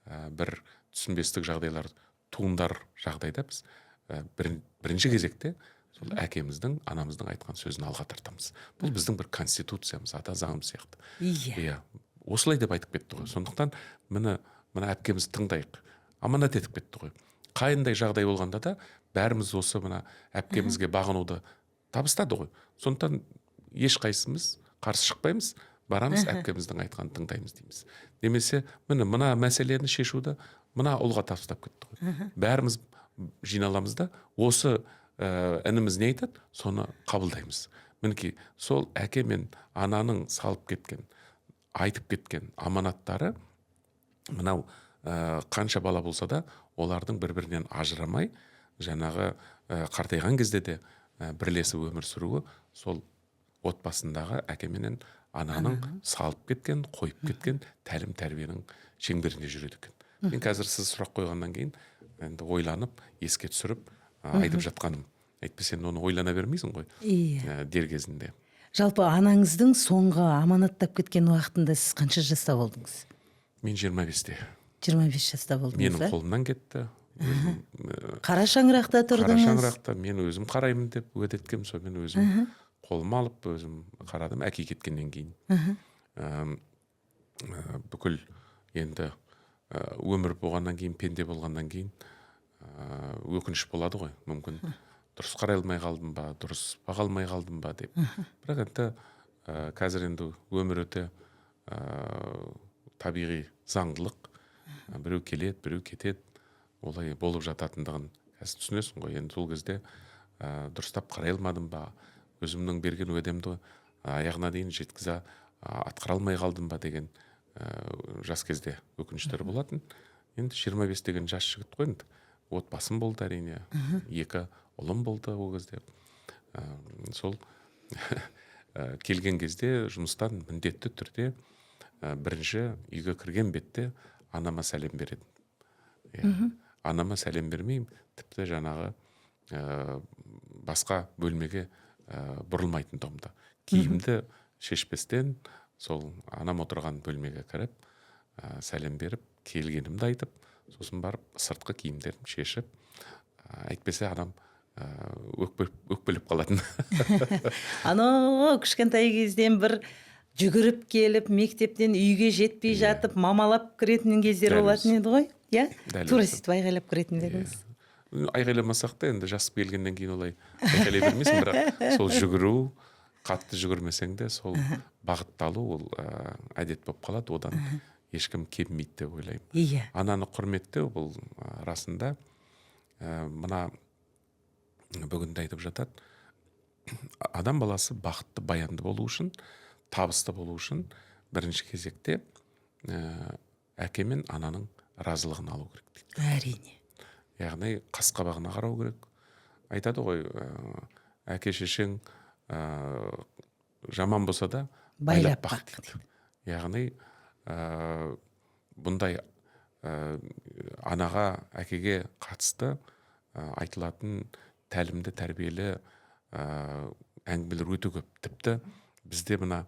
бір түсінбестік жағдайлар туындар жағдайда біз бірінші кезекте сол әкеміздің, анамыздың айтқан сөзін алға тартамыз. Бұл біздің бір конституциямыз, ата заңымыз сияқты. Иә, осылай деп айтып кетті ғой. Сондықтан мына әпкемізді тыңдайық. Аманат етіп кетті ғой. Қайындай жағдай болғанда да бәріміз осы мына әпкемізге бағынуды табыстады ғой. Сондықтан ешқайсымыз қарсы шықпаймыз, барамыз әпкеміздің айтқанын тыңдаймыз дейміз. Немесе мына мәселені шешуді мына ұлға табыстап кетті ғой. Бәріміз жиналамыз да осы ініміз не айтады, соны қабылдаймыз. Мінекей сол әке мен ананың салып кеткен, айтып кеткен аманаттары мынау қанша бала болса да олардың бір-бірінен ажырамай, жаңағы қартайған кезде де бірлесіп өмір сүруі сол отбасындағы әке менен ананың салып кеткен, қойып кеткен тәлім тәрбиенің шеңберінде жүреді екен. Мен қазір сіз сұрақ қойғаннан кейін енді ойланып, еске түсіріп айтып жатқаным. Әйтпесе оны ойлана бермейсің ғой. Дер кезінде. Жалпы анаңыздың соңғы аманаттап кеткен уақытында сіз қанша жаста болдыңыз? Мен 25-те. 25 жаста болдыңыз. Менің қолымнан кетті. Қара шаңырақта тұрдыңыз. Қара шаңырақта мен өзім қараймын деп уәде еткем, сол мен өзім қолыма алып өзім қарадым, әке кеткеннен кейін. Бүкіл енді өмір болғаннан кейін, пенде болғаннан кейін өкініш болады ғой, мүмкін дұрыс қарай алмай қалдым ба, дұрыс баға алмай қалдым ба деп. Бірақ енді қазір енді өмір өте табиғи заңдылық, біреу келеді, біреу кетеді, олай болып жататындығын қазір түсінесің ғой. Енді сол кезде дұрыстап қарай алмадым ба, өзімнің берген уәдемді аяғына дейін жеткізе атқара алмай қалдым ба деген жас кезде өкініштер болатын. Енді 25 деген жас жігіт қой, енді отбасым болды әрине, 2 ұлым болды ол кезде. Сол келген кезде жұмыстан міндетті түрде бірінші үйге кірген бетте анама сәлем бередім. Анама сәлем бермеймін, тіпті жаңағы басқа бөлмеге бұрылмайтын тұғымда. Киімді шешпестен сол анам отырған бөлмеге кіріп, сәлем беріп, келгенімді айтып, сосын барып сыртқы киімдерін шешіп, әйтпесе адам өкпелеп қалатын. Анау кішкентай кезден бір жүгіріп келіп, мектептен үйге жетпей жатып, мамалап кіретін кездер болатын еді ғой? Иә? Тура сөйтіп айғайлап кіретін едіңіз. Айғайламасақ та, енді жас келгеннен кейін олай айғайлай бермейсің, бірақ сол жүгіру, қатты жүгірмесең де, сол бағытталу ол әдет болып қалады, одан ешкім кеммейді деп ойлаймын. Иә. Ананы құрметтеу бұл расында мына бүгінде айтып жатады, адам баласы бақытты, баянды болу үшін, табысты болу үшін бірінші кезекте әке мен ананың разылығын алу керек дейді. Әрине. Яғни қас-қабағына қарау керек. Айтады ғой, әке шешең жаман болса да байлап бақ дейді. Яғни бұндай анаға, әкеге қатысты айтылатын тәлімді, тәрбиелі әңгімелер өте көп. Тіпті бізде мына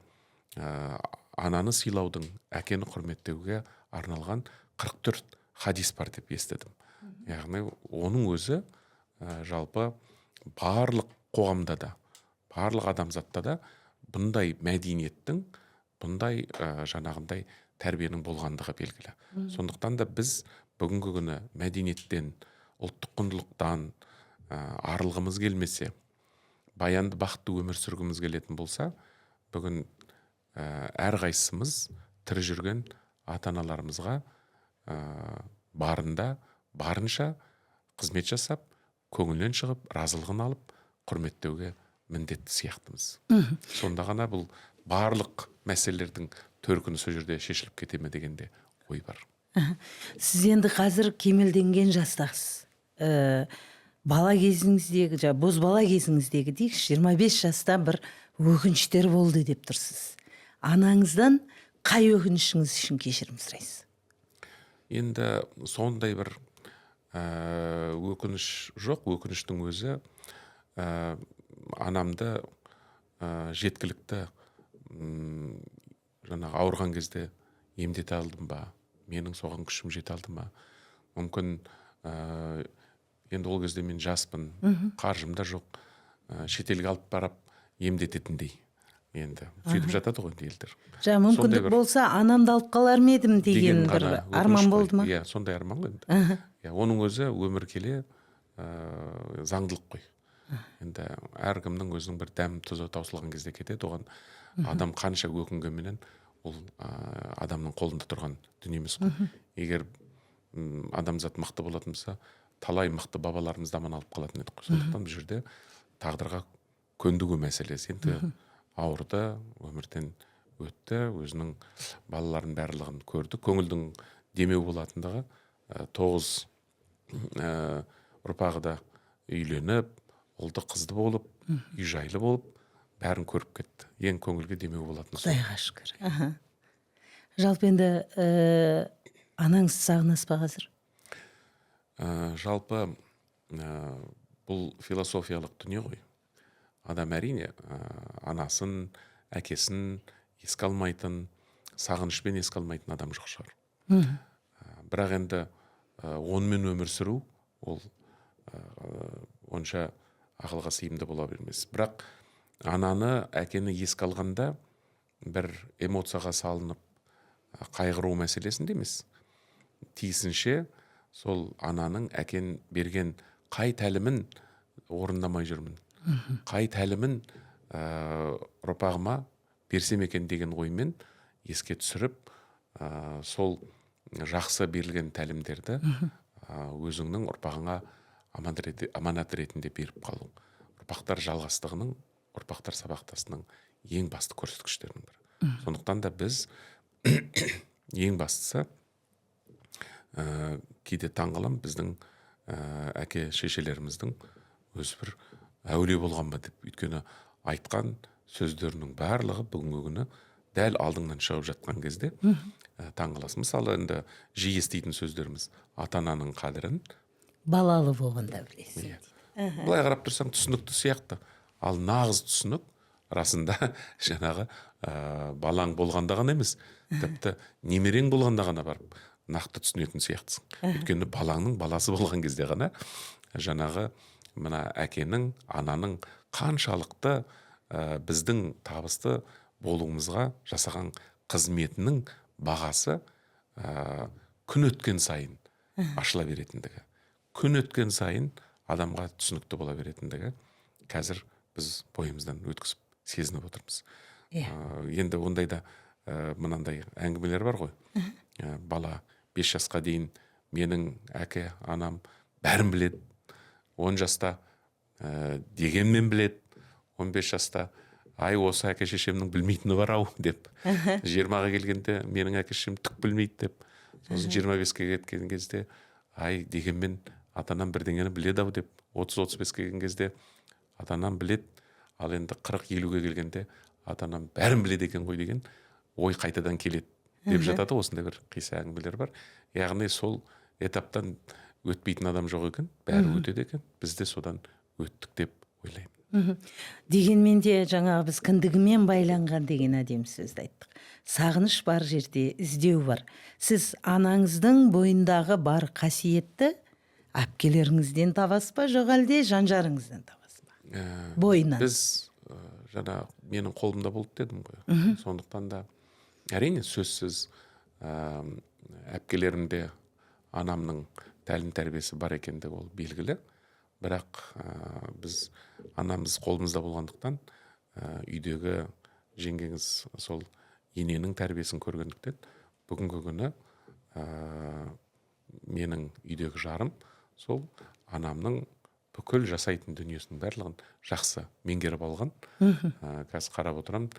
ананы сыйлаудың, әкені құрметтеуге арналған 44 хадис бар деп естідім. Яғни оның өзі жалпы барлық қоғамда да, барлық адамзатта да бұндай мәдениеттің, бұндай жаңағындай тәрбиенің болғандығы белгілі. Сондықтан да біз бүгінгі күні мәдениеттен, ұлттық құндылықтан арылғымыз келмесе, баянды бақытты өмір сүргіміз келетін болса, бүгін әрқайсымыз тірі жүрген ата-аналарымызға барынша қызмет жасап, көңілінен шығып, разылығын алып, құрметтеуге міндетті сияқтымыз. Сонда ғана бұл барлық мәселелердің төркіні сол жерде шешіліп кете ме дегенде ой бар. Сіз енді қазір кемелденген жастасыз. Бала кезіңіздегі, бозбала кезіңіздегі дейікші, 25 жаста бір өкініштер болды деп тұрсыз. Анаңыздан қай өкінішіңіз үшін кешірім сұрайсыз? Енді сондай бір өкініш жоқ. Өкініштің өзі анамды жеткілікті жаңағы ауырған кезде емдете алдым ба, менің соған күшім жете алды ма. Мүмкін енді ол кезде мен жаспын, қаржым да жоқ, шетелге алып барып емдететіндей. Енді сөйтіп жатады ғой елдер. Мүмкіндік болса, анамды алып қалар ма едім деген бір арман болды ма? Иә, сондай арман ғой енді. Оның өзі өмір келе заңдылық қой. Енді әркімнің өзінің бір дәм тұзы таусылған кезде кетеді. Оған адам қанша өкінгенменен ол адамның қолында тұрған дүние емес қой. Егер адамзат мықты болатын болса, талай мықты бабаларымызды аман алып қалатын едік қой. Сондықтан бұл жерде тағдырға көндігу мәселесі. Енді ауырды, өмірден өтті, өзінің балаларын барлығын көрді. Көңілдің демеу болатындығы 9 ұрпағы да үйленіп, ұлды қызды болып, үй жайлы болып, бәрін көріп кетті. Ең көңілге демеу болатын. Құдайға шүкір. Жалпы енді анаңыз сағынасыз ба қазір? Жалпы бұл философиялық дүние ғой. Адам әрине анасын, әкесін еске алмайтын, сағынышпен еске алмайтын адам жоқ шығар. Бірақ енді онымен өмір сүру ол онша ақылға сыйымды бола бермес. Бірақ ананы, әкені еске алғанда бір эмоцияға салынып қайғыру мәселесінде емес. Тиісінше сол ананың, әкен берген қай тәлімін орындамай жүрмін, қай тәлімін ұрпағыма берсем екен деген оймен еске түсіріп, сол жақсы берілген тәлімдерді өзіңнің ұрпағыңа аманат ретінде беріп қалу. Ұрпақтар жалғастығының, ұрпақтар сабақтасының ең басты көрсеткіштерінің бірі. Сондықтан да біз ең бастысы кейде таңғалам, біздің әке шешелеріміздің өзі бір әулие болған ба деп. Өйткені айтқан сөздерінің барлығы бүгінгі күні дәл алдыңнан шығып жатқан кезде таңғаласың. Мысалы, енді жиі еститін сөздеріміз ата-ананың қадірін балалы болғанда білесің. Былай қарап тұрсаң түсінікті сияқты. Ал нағыз түсінік расында жаңағы балаң болғанда ғана емес, тіпті немерең болғанда ғана барып нақты түсінетін сияқтысың. Өйткені балаңның баласы болған кезде ғана жаңағы мына әкенің, ананың қаншалықты біздің табысты болуымызға жасаған қызметінің бағасы күн өткен сайын ашыла беретіндігі. Күн өткен сайын адамға түсінікті бола беретіндігі қазір біз бойымыздан өткізіп сезініп отырмыз. Енді ондайда мынандай әңгімелер бар ғой. Бала 5 жасқа дейін менің әке, анам бәрін біледі. 10 жаста дегенмен біледі. 15 жаста ай осы әке шешемнің білмейтіні бар ау деп. 20-ға келгенде менің әке шешем түк білмейді деп. Сосын 25-ке кеткен кезде ай дегенмен ата-анам бірдеңені біледі ау деп. 30-35-ке келген кезде ата-анам біледі. Ал енді 40-50-ге келгенде ата-анам бәрін біледі екен ғой деген ой қайтадан келеді деп жатады. Осындай бір қисса әңгімелер бар. Яғни сол этаптан өтпейтін адам жоқ екен, бәрі өтеді екен. Біз де содан өттік деп ойлаймын. Дегенмен де жаңағы біз кіндігімен байланған деген әдемі сөзді айттық. Сағыныш бар жерде іздеу бар. Сіз анаңыздың бойындағы бар қасиетті әпкелеріңізден табасыз ба, жоқ әлде жан-жарыңыздан табасыз ба? Бойынан. Біз жаңа менің қолымда болды дедім ғой. Сондықтан да әрине сөзсіз әпкелерімде анамның тәлім тәрбиесі бар екендігі ол белгілі. Бірақ біз анамыз қолымызда болғандықтан үйдегі жеңгеңіз сол ененің тәрбиесін көргендіктен бүгінгі күні менің үйдегі жарым сол анамның бүкіл жасайтын дүниесінің барлығын жақсы меңгеріп алған. Қазір қарап отырамын,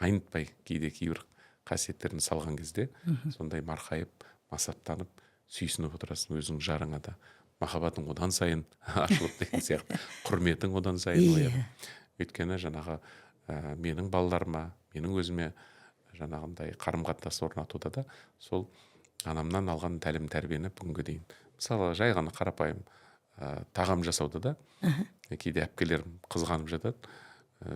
айнытпай кейде кейбір қасиеттерін салған кезде сондай марқайып, масаттанып, сүйсініп отырасың өзің жарыңа да. Махаббатың одан сайын ашылып деген сияқты, құрметің одан сайын ояды. Өйткені жаңағы менің балаларыма, менің өзіме жаңағындай қарым-қатынас орнатуда да сол анамнан алған тәлім тәрбиені бүгінге дейін. Мысалы, жай ғана қарапайым тағам жасауда да кейде әпкелерім қызғанып жатады.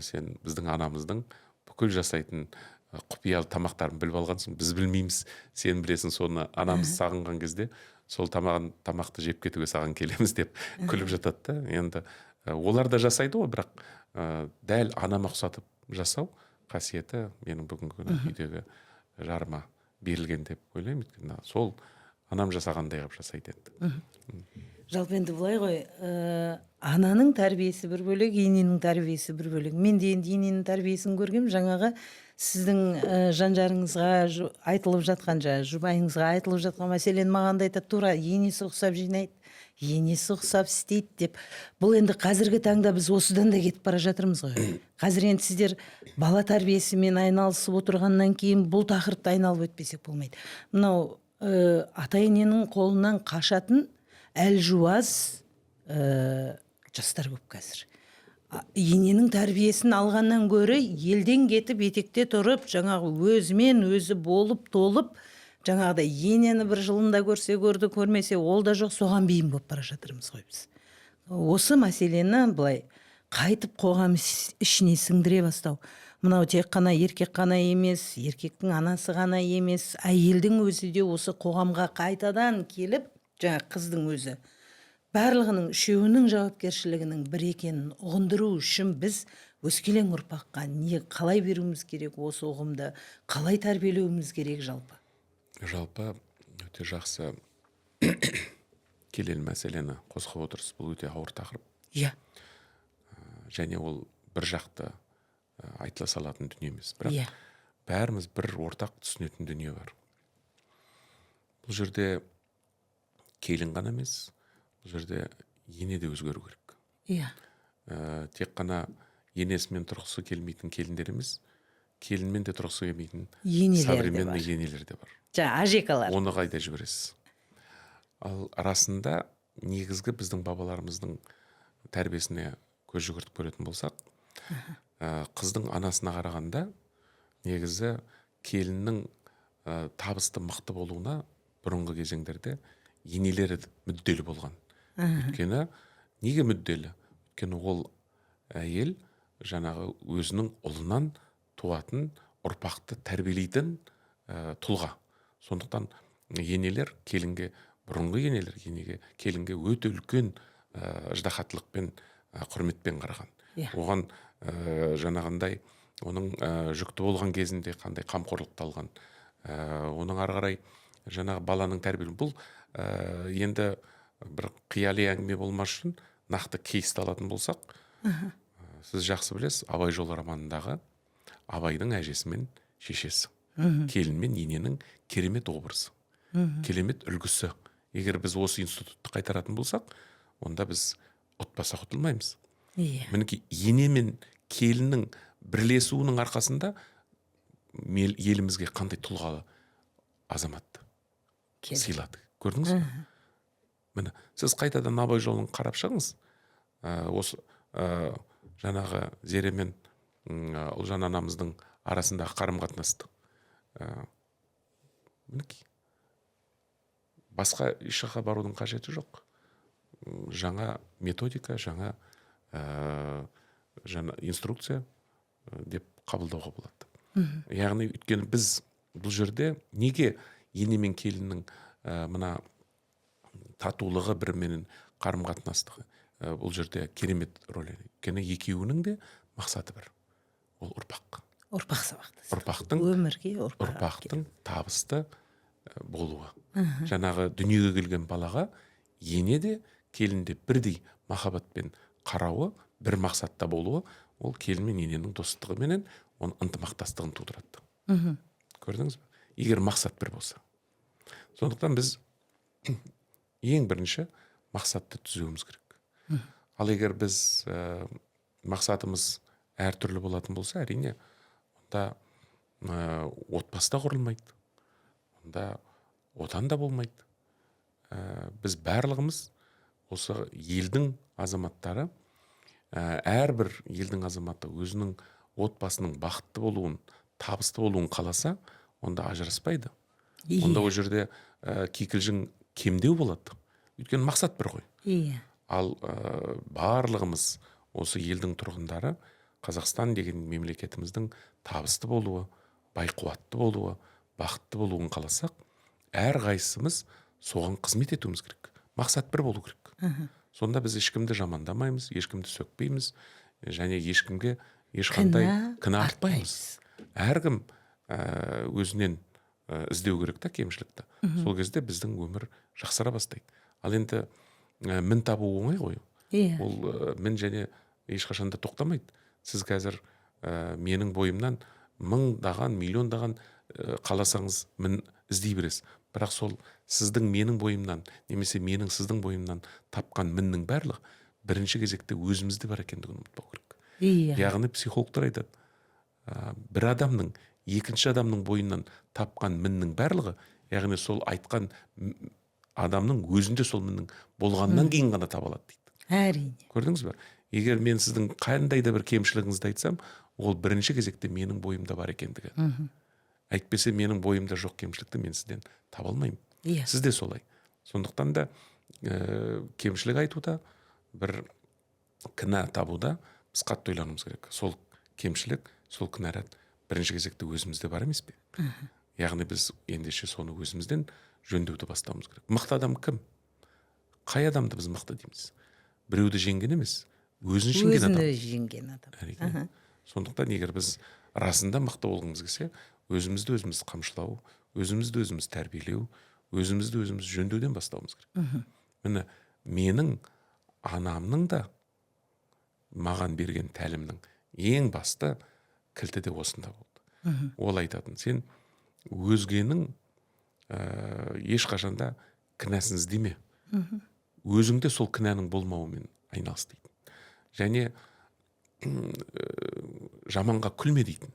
Сен біздің анамыздың бүкіл жасайтын құпиялы тамақтарын біліп алғансың, біз білмейміз, сен білесің соны. Анамыз сағынған кезде сол тамақты жеп кетуге саған келеміз деп күліп жатады да. Енді олар да жасайды ғой, бірақ дәл анама ұқсатып жасау қасиеті менің бүгінгі күні үйдегі жарыма берілген деп ойлаймын. Өйткені сол анам жасағандай қылып жасайды енді. Жалпы енді былай ғой, ананың тәрбиесі бір бөлек, ененің тәрбиесі бір бөлек. Мен де енді ененің тәрбиесін көргем, жаңағы сіздің жан-жарыңызға айтылып жатқан, жұбайыңызға айтылып жатқан мәселені маған да айтады, тура енесі ұқсап жинайды, енесі ұқсап істейді деп. Бұл енді қазіргі таңда біз осыдан да кетіп бара жатырмыз ғой. Қазір енді сіздер бала тәрбиесімен айналысып отырғаннан кейін бұл тақырыпты айналып өтпесек болмайды. Мынау ата-ененің қолынан қашатын әлжуаз жастар көп қазір. Ененің тәрбиесін алғаннан гөрі елден кетіп етекте тұрып, жаңағы өзімен өзі болып толып, жаңағыдай енені бір жылында көрсе көрді, көрмесе ол да жоқ, соған бейім болып бара жатырмыз ғой біз. Осы мәселені былай қайтып қоғам ішіне сіңдіре бастау. Мынау тек қана еркек қана емес, еркектің анасы ғана емес, әйелдің өзі де осы қоғамға қайтадан келіп, жаңа қыздың өзі, барлығының үшеуінің жауапкершілігінің бір екенін ұғындыру үшін біз өскелең ұрпаққа не қалай беруіміз керек, осы ұғымды қалай тәрбиелеуіміз керек жалпы? Жалпы өте жақсы келелі мәселені қозғап отырсыз. Бұл өте ауыр тақырып. Иә. Және ол бір жақты айтыла салатын дүние емес. Бірақ бәріміз бір ортақ түсінетін дүние бар. Бұл жерде келін ғана емес, бұл жерде ене де өзгеру керек. Иә. Тек қана енесімен тұрғысы келмейтін келіндер емес, келінмен де тұрғысы келмейтін современный енелер де бар. Ажекалар. Оны қайда жібересіз? Ал арасында негізгі біздің бабаларымыздың тәрбиесіне көз жүгіртіп көретін болсақ, қыздың анасына қарағанда негізі келіннің табысты мықты болуына бұрынғы кезеңдерде енелері мүдделі болған. Өйткені неге мүдделі? Өйткені ол әйел жаңағы өзінің ұлынан туатын ұрпақты тәрбиелейтін тұлға. Сондықтан енелер келінге, бұрынғы енелер келінге өте үлкен ыждахаттылықпен, құрметпен қараған. Иә. Оған жаңағындай оның жүкті болған кезінде қандай қамқорлықты алған, оның ары қарай жаңағы баланың тәрбиелеу. Бұл енді бір қияли әңгіме болмас үшін нақты кейсті алатын болсақ, сіз жақсы білесіз, Абай жолы романындағы Абайдың әжесі мен шешесі, келін мен ененің керемет образы, керемет үлгісі. Егер біз осы институтты қайтаратын болсақ, онда біз ұтпасақ ұтылмаймыз. Иә. Мінекей ене мен келіннің бірлесуінің арқасында елімізге қандай тұлғалы азаматты сыйлады. Көрдіңіз бе? Міне, сіз қайтадан Абай жолын қарап шығыңыз. Осы жаңағы Зере мен Ұлжан анамыздың арасындағы қарым-қатынасты. Мінекей, басқа еш жаққа барудың қажеті жоқ. Жаңа методика, жаңа инструкция деп қабылдауға болады. Яғни өйткені біз бұл жерде неге ене мен келіннің мына татулығы, біріменен қарым-қатынастығы бұл жерде керемет рөл. Өйткені екеуінің де мақсаты бір. Ол ұрпақ. Ұрпақ сабақтас. Ұрпақтың Өмірге ұрпақтың табысты болуы. Жаңағы дүниеге келген балаға ене де келін де бірдей махаббатпен қарауы, бір мақсатта болуы, ол келін мен ененің достығы менен оның ынтымақтастығын тудырады. Көрдіңіз бе? Егер мақсат бір болса. Сондықтан біз ең бірінші мақсатты түзеуіміз керек. Ал егер біз мақсатымыз әртүрлі болатын болса, әрине, онда отбасы да құрылмайды. Онда отан да болмайды. Біз барлығымыз осы елдің азаматтары, әрбір елдің азаматы өзінің отбасының бақытты болуын, табысты болуын қаласа, онда ажыраспайды. Онда ол жерде кикілжің кемдеу болады. Өйткені мақсат бір ғой. Иә. Ал барлығымыз осы елдің тұрғындары Қазақстан деген мемлекетіміздің табысты болуы, байқуатты болуы, бақытты болуын қаласақ, әр қайсымыз соған қызмет етуіміз керек. Мақсат бір болу керек. Сонда біз ешкімді жамандамаймыз, ешкімді сөкпейміз, және ешкімге ешқандай кінә артпаймыз. Әркім өзінен іздеу керек та кемшілікті. Сол кезде біздің өмір жақсара бастайды. Ал енді мін табу оңай ғой. Ол мін және ешқашанда тоқтамайды. Сіз қазір менің бойымнан мыңдаған, миллиондаған қаласаңыз мін іздей бересіз. Бірақ сол сіздің менің бойымнан, немесе менің сіздің бойымнан тапқан міннің барлығы бірінші кезекте өзімізде бар екендігін ұмытпау керек. Яғни психологтар айтады, бір адамның екінші адамның бойынан тапқан міннің барлығы, яғни сол айтқан адамның өзінде сол міннің болғаннан кейін ғана табылады дейді. Әрине. Көрдіңіз бе? Егер мен сіздің қандай да бір кемшілігіңізді айтсам, ол бірінші кезекте менің бойымда бар екендігі. Әйтпесе менің бойымда жоқ кемшілікті мен сізден таба алмаймын. Сіз де солай. Сондықтан да кемшілік айтуда, бір кінә табуда біз қатты ойлануымыз керек. Сол кемшілік, сол кінәрат бірінші кезекте өзімізде бар емес пе? Яғни біз ендеше соны өзімізден жөндеуді бастауымыз керек. Мықты адам кім? Қай адамды біз мықты дейміз? Біреуді жеңген емес, өзін жеңген адам. Сондықтан егер біз расында мықты болғымыз келсе, өзімізді өзіміз қамшылау, өзімізді өзіміз тәрбиелеу, өзімізді өзіміз жөндеуден бастауымыз керек. Міне, менің анамның да маған берген тәлімнің ең басты кілті де осында болды. Ол айтатын, сен өзгенің ешқашанда кінәсін іздеме. Өзіңде сол кінәнің болмауымен айналыс дейді. Және жаманға күлме дейтін.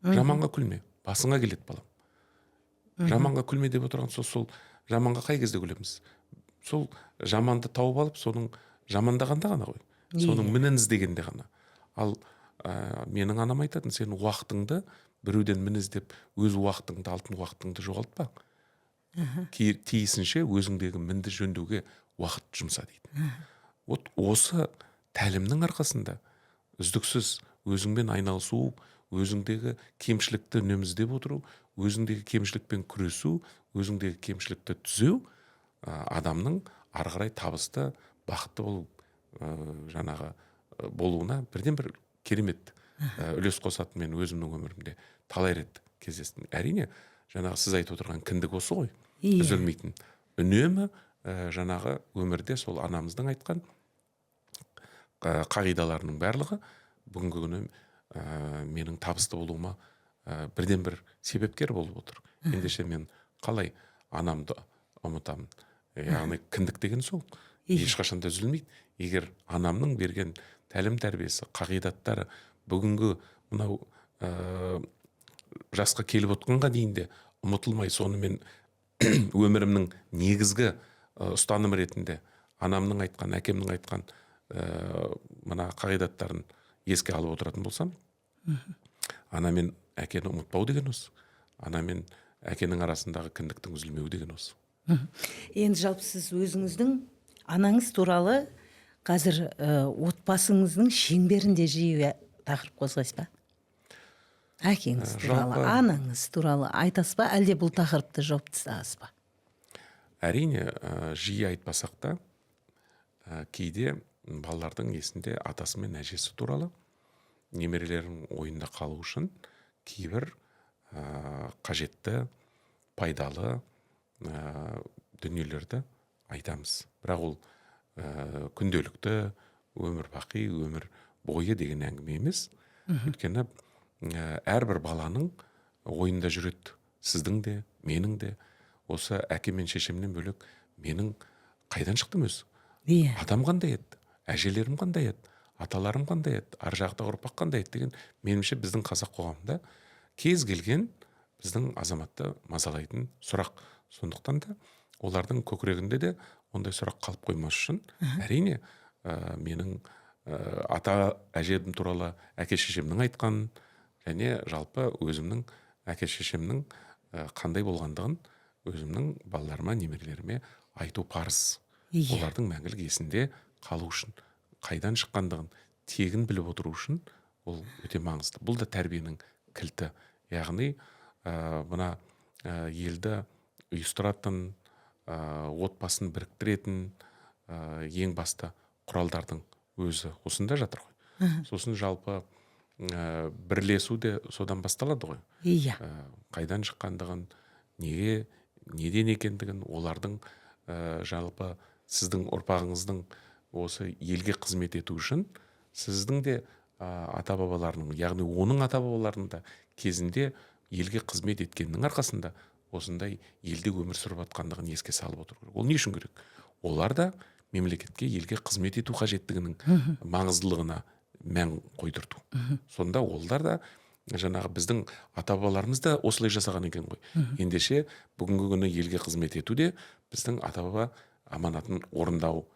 Жаманға күлме, басыңа келеді балам. Жаманға күлме деп отырған сол жаманға қай кезде күлеміз? Сол жаманды тауып алып, соның жамандағанда ғана ғой. Соның мінін іздегенде ғана. Ал менің анам айтатын, сен уақытыңды біреуден мін іздеп, өз уақытыңды, алтын уақытыңды жоғалтпа. Тиісінше өзіңдегі мінді жөндеуге уақыт жұмса дейді. Осы тәлімнің арқасында үздіксіз өзіңмен айналысу, өзіңдегі кемшілікті үнемі іздеп отыру, өзіңдегі кемшілікпен күресу, өзіңдегі кемшілікті түзеу адамның ары қарай табысты, бақытты болуына бірден бір керемет үлес қосатын. Мен өзімнің өмірімде талай рет кездестім. Әрине, сіз айтып отырған кіндік осы ғой, үзілмейтін. Үнемі өмірде сол анамыздың айтқан қағидаларының барлығы бүгінгі күні менің табысты болуыма бірден бір себепкер болып отыр. Ендеше мен қалай анамды ұмытамын? Яғни кіндік деген сол ешқашанда үзілмейді. Егер анамның берген тәлім тәрбиесі, қағидаттары бүгінгі мынау жасқа келіп отқанға дейін де ұмытылмай, соны мен өмірімнің негізгі ұстаным ретінде анамның айтқан, әкемнің айтқан мына қағидаттарын еске алып отыратын болсам, ана мен әкені ұмытпау деген осы. Ана мен әкенің арасындағы кіндіктің үзілмеуі деген осы. Енді жалпы сіз өзіңіздің анаңыз туралы қазір отбасыңыздың шеңберінде жиі тақырып қозғайсыз ба? Әкеңіз туралы, анаңыз туралы айтасыз ба, әлде бұл тақырыпты жауып тастағансыз ба? Әрине, жиі айтпасақ та, кейде балалардың есінде атасы мен әжесі туралы немерелердің ойында қалу үшін кейбір қажетті, пайдалы дүниелерді айтамыз. Бірақ ол күнделікті, өмір бақи, өмір бойы деген әңгіме емес. Өйткені әрбір баланың ойында жүреді. Сіздің де, менің де, осы әке мен шешемнен бөлек менің қайдан шықтым өзі? Атам қандай еді? Әжелерім қандай еді? Аталарым қандай еді? Ар жағда ұрпақ қандай еді деген, меніңше біздің қазақ қоғамында кез келген біздің азаматты мазалайтын сұрақ. Сондықтан да олардың көкірегінде де ондай сұрақ қалып қоймас үшін, әрине, менің ата әжем туралы әке шешемнің айтқанын, және жалпы өзімнің әке шешемнің қандай болғандығын өзімнің балаларыма, немерелеріме айту парыз. Олардың мәңгілік есінде қалу үшін, қайдан шыққандығын тегін біліп отыру үшін ол өте маңызды. Бұл да тәрбиенің кілті. Яғни мына елді ұйыстыратын, отбасын біріктіретін ең басты құралдардың өзі осында жатыр ғой. Сосын жалпы бірлесу де содан басталады ғой. Қайдан шыққандығын, неден екендігін, олардың жалпы сіздің ұрпағыңыздың осы елге қызмет ету үшін сіздің де ата-бабаларының, яғни оның ата-бабаларының да кезінде елге қызмет еткеннің арқасында осындай елде өмір сүріп жатқандығын еске салып отыр. Ол не үшін керек? Олар да мемлекетке, елге қызмет ету қажеттігінің маңыздылығына мән қойдырту. Сонда олар да біздің ата-бабаларымыз да осылай жасаған екен ғой. Ендеше бүгінгі күні елге қызмет ету де біздің ата-баба аманатын орындау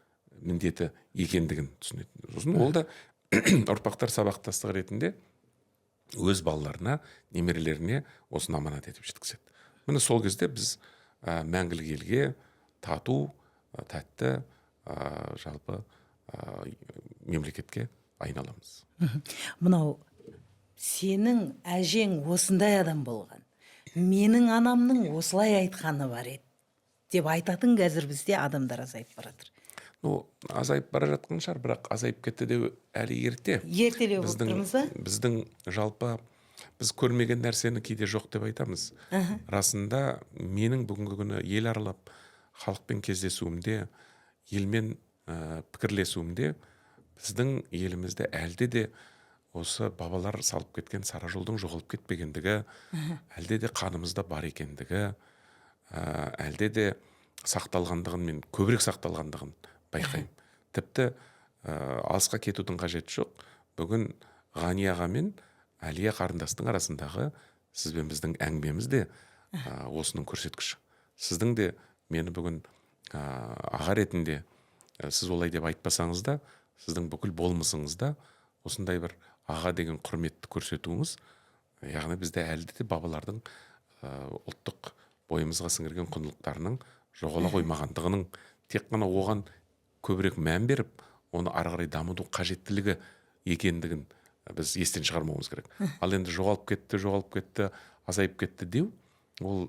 міндеті екендігін түсінеді. Сосын ол да ұрпақтар сабақтастығы ретінде өз балаларына, немерелеріне осыны аманат етіп жеткізеді. Міне сол кезде біз мәңгілік елге тату, тәтті, жалпы мемлекетке айналамыз. Мынау сенің әжең осындай адам болған, менің анамның осылай айтқаны бар еді деп айтатын қазір бізде адамдар азайып баратыр. Азайып бара жатқан шығар, бірақ азайып кетті де әлі ерте. Ертелеп отырмыз ба? Біздің жалпы біз көрмеген нәрсені кейде жоқ деп айтамыз. Расында менің бүгінгі күні ел аралап халықпен кездесуімде, елмен пікірлесуімде біздің елімізде әлде де осы бабалар салып кеткен сара жолдың жоғалып кетпегендігі, әлде де қанымызда бар екендігі, әлде де сақталғандығын, мен көбірек сақталғандығын байқаймын. Тіпті алысқа кетудің қажеті жоқ. Бүгін Ғани аға мен Әлия қарындастың арасындағы сіз бен біздің әңгімеміз де осының көрсеткіші. Сіздің де мені бүгін аға ретінде сіз олай деп айтпасаңыз да, сіздің бүкіл болмысыңызда осындай бір аға деген құрметті көрсетуіңіз, яғни бізде әлде де бабалардың ұлттық бойымызға сіңірген құндылықтарының жоғала қоймағандығының, тек қана оған көбірек мән беріп, оны ары қарай дамыту қажеттілігі екендігін біз естен шығармауымыз керек. Ал енді жоғалып кетті, азайып кетті деу, ол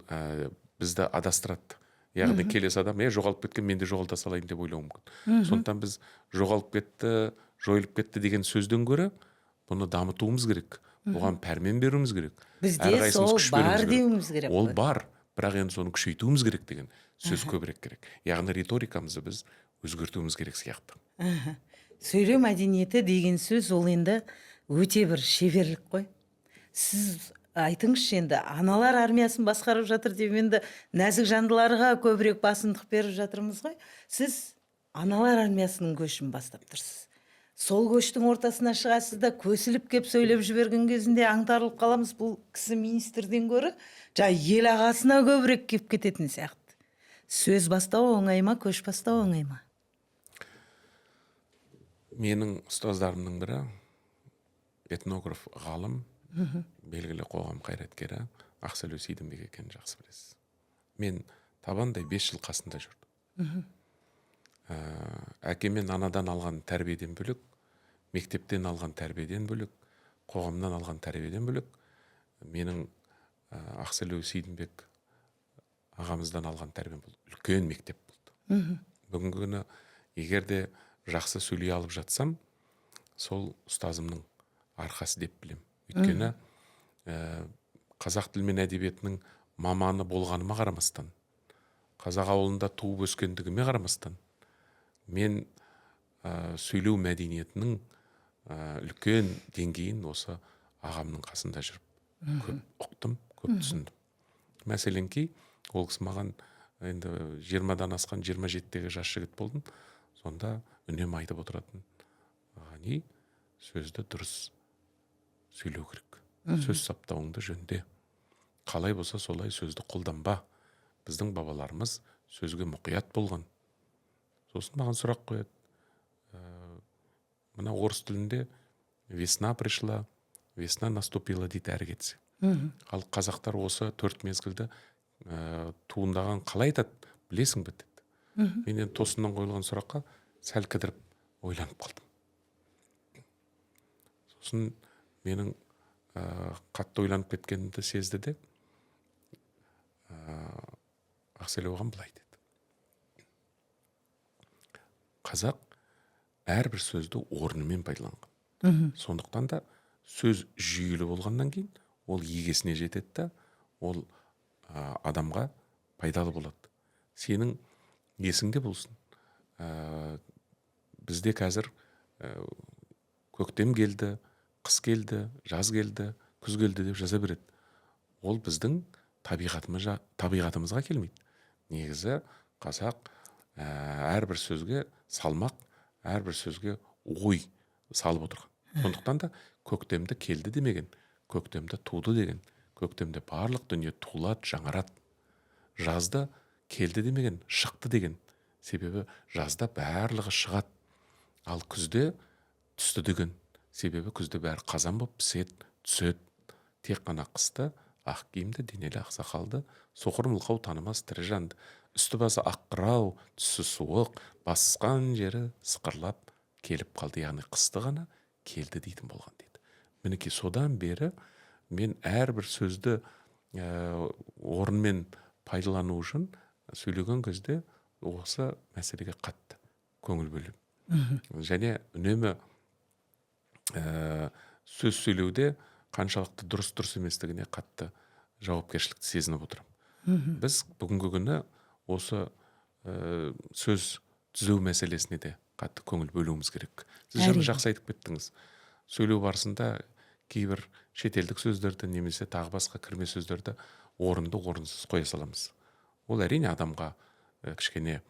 бізді адастырады. Яғни келесі адам жоғалып кеткен, мен де жоғалта салайын деп ойлауы мүмкін. Сондықтан біз жоғалып кетті, жойылып кетті деген сөзден гөрі бұны дамытуымыз керек. Бұған пәрмен беруіміз керек. Бізде Әрқайсымыз сол күш бар беруіміз керек. деуіміз керек Ол қой. бар, бірақ енді соны күшейтуіміз керек деген сөз көбірек керек. Яғни риторикамызды біз өзгертуіміз керек сияқты. Сөйлеу мәдениеті деген сөз ол енді өте бір шеберлік қой. Сіз айтыңызшы енді, аналар армиясын басқарып жатыр деп енді нәзік жандыларға көбірек басымдық беріп жатырмыз ғой. Сіз аналар армиясының көшін бастап тұрсыз. Сол көштің ортасына шығасыз да көсіліп кеп сөйлеп жіберген кезінде аңтарылып қаламыз, бұл кісі министрден гөрі ел ағасына көбірек кеп кететін сияқты. Сөз бастау оңай ма, көш бастау оңай ма? Менің ұстаздарымның бірі этнограф, ғалым, белгілі қоғам қайраткері Ақселеу Сейдімбек екенін жақсы білесіз. Мен табандай 5 жыл қасында жүрдім. Әке мен анадан алған тәрбиеден бөлек, мектептен алған тәрбиеден бөлек, қоғамнан алған тәрбиеден бөлек, менің Ақселеу Сейдімбек ағамыздан алған тәрбием болды. Үлкен мектеп болды. Бүгінгі күні егер де жақсы сөйлей алып жатсам, сол ұстазымның арқасы деп білем. Өйткені қазақ тілі мен әдебиетінің маманы болғаныма қарамастан, қазақ ауылында туып өскендігіме қарамастан, мен сөйлеу мәдениетінің үлкен деңгейін осы ағамның қасында жүріп көп ұқтым, көп түсіндім. Мәселен ол кісі маған енді 20-дан асқан 27-дегі жас жігіт болдым. Сонда үнемі айтып отыратын, ғани сөзді дұрыс сөйлеу керек. Сөз саптауыңды жөнде. Қалай болса солай сөзді қолданба. Біздің бабаларымыз сөзге мұқият болған. Сосын маған сұрақ қояды. Мына орыс тілінде весна пришла, весна наступила дейді әрі кетсе. Ал қазақтар осы 4 мезгілді туындаған қалай айтады, білесің бе деді. Мен енді тосыннан қойылған сұраққа сәл кідіріп ойланып қалдым. Сосын менің қатты ойланып кеткенімді сезді де Ақселеу ағам былай деді. Қазақ әрбір сөзді орнымен пайдаланған. Сондықтан да сөз жүйелі болғаннан кейін ол егесіне жетеді да, ол адамға пайдалы болады. Сенің есіңде болсын. Бізде қазір көктем келді, қыс келді, жаз келді, күз келді деп жаза береді. Ол біздің табиғатымызға келмейді. Негізі қазақ әрбір сөзге салмақ, әрбір сөзге ой салып отырған. Сондықтан да көктемді келді демеген, көктемді туды деген, көктемде барлық дүние тулады, жаңарады. Жазда келді демеген, шықты деген. Себебі жазда барлығы шығады. Ал күзде түсті деген. Себебі күзде бәрі қазан болып піседі, түседі. Тек қана қысты ақ киімді, денелі ақсақалды, соқыр мылқау танымас тірі жанды. Үсті басы аққырау, түсі суық, басқан жері сықырлап келіп қалды. Яғни қысты ғана келді дейтін болған дейді. Мінекей содан бері мен әрбір сөзді орынмен пайдалану үшін сөйлеген кезде осы мәселеге қатты көңіл бөлемін. Және үнемі сөз сөйлеуде қаншалықты дұрыс еместігіне қатты жауапкершілікті сезініп отырамын. Біз бүгінгі күні осы сөз түзеу мәселесіне де қатты көңіл бөлуіміз керек. Сіз жаңа жақсы айтып кеттіңіз. Сөйлеу барысында кейбір шетелдік сөздерді немесе тағы басқа кірме сөздерді орынды орынсыз қоя саламыз. Ол әрине адамға кішкене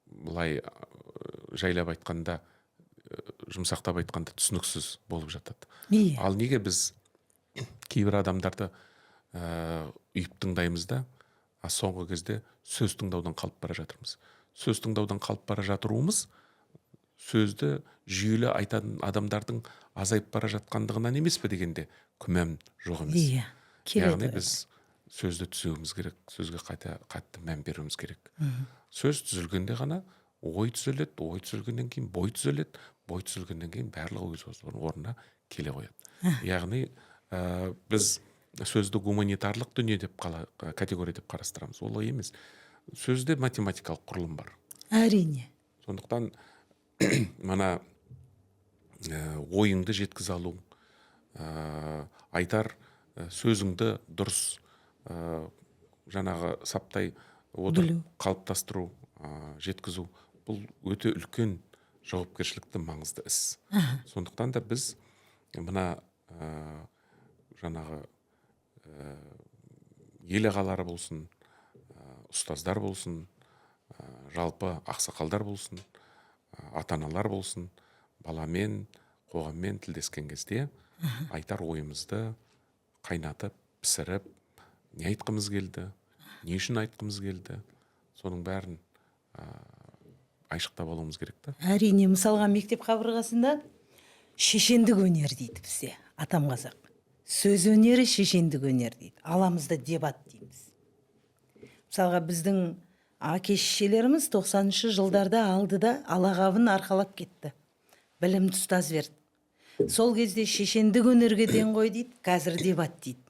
былай жайлап айтқанда, жұмсақтап айтқанда түсініксіз болып жатады. Ал неге біз кейбір адамдарды үйіп тыңдаймыз да, соңғы кезде сөз тыңдаудан қалып бара жатырмыз. Сөз тыңдаудан қалып бара жатыруымыз сөзді жүйелі айтатын адамдардың азайып бара жатқандығынан емес пе дегенде күмән жоқ емес. Яғни біз сөзді түзеуіміз керек, сөзге қатты мән беруіміз керек. Сөз түзілгенде ғана ой түзеледі, ой түзілгеннен кейін бой түзеледі, бой түзілгеннен кейін барлығы өз орнына келе қояды. Яғни біз сөзді гуманитарлық дүние деп категория деп қарастырамыз. Олай емес. Сөзде математикалық құрылым бар. Әрине. Сондықтан мана ойыңды жеткізе алу, айтар сөзіңді дұрыс жаңағы саптай отырып қалыптастыру, жеткізу, бұл өте үлкен жауапкершілікті маңызды іс. Сондықтан да біз мына жаңағы ел ағалары болсын, ұстаздар болсын, жалпы ақсақалдар болсын, ата-аналар болсын, баламен, қоғаммен тілдескен кезде айтар ойымызды қайнатып, пісіріп, не айтқымыз келді, не үшін айтқымыз келді, соның бәрін айшықтап алуымыз керек та. Әрине, мысалға мектеп қабырғасында шешендік өнер дейді бізде, атам қазақ. Сөз өнері шешендік өнер дейді. Аламызда дебат дейміз. Мысалға біздің әке-шешелеріміз 90-шы жылдарда алдыда алағабын арқалап кетті. Білімді ұстаз берді. Сол кезде шешендік өнерге ден қой дейді, қазір дебат дейді.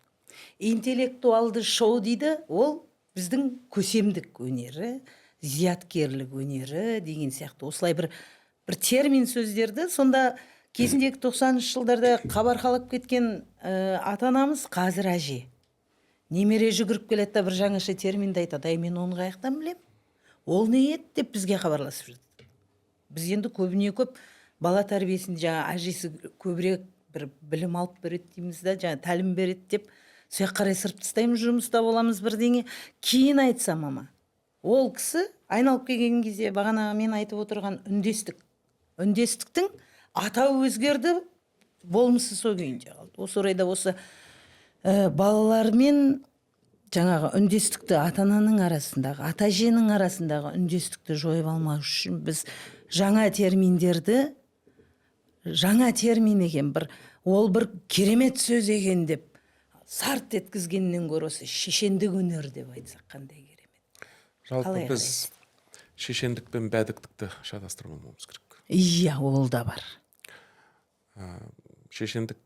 Интеллектуалды шоу дейді, ол біздің көсемдік өнері, зияткерлік өнері деген сияқты. Осылай бір термин сөздерді сонда кезіндегі 90-шы жылдарда қабарқалап кеткен ата-анамыз қазір әже. Немере жүгіріп келеді бір жаңаша терминді айтады. Ай, мен оны қаяқтан білем? Ол не еді деп бізге хабарласып жүрді. Біз енді көбіне көп бала тәрбиесінде жаңа әжесі көбірек бір білім алып береді дейміз да, жаңа тәлім береді деп сояқ қарай сырып тастаймыз, жұмыста боламыз бірдеңе. Кейін айтсам мама, ол кісі айналып келген кезде бағана мен айтып отырған үндестік. Үндестіктің атауы өзгерді, болмысы сол күйінде қалды. Осы орайда осы балалармен жаңағы үндестікті ата-ананың арасындағы, ата-әженің арасындағы үндестікті жойып алмау үшін біз жаңа терминдерді, жаңа термин екен, ол бір керемет сөз екен деп сарт еткізгеннен гөрі осы шешендік өнер деп айтсақ қандай керемет. Жалпы біз шешендік пен бәдіктікті шатастырмауымыз керек. Иә, ол да бар. Шешендік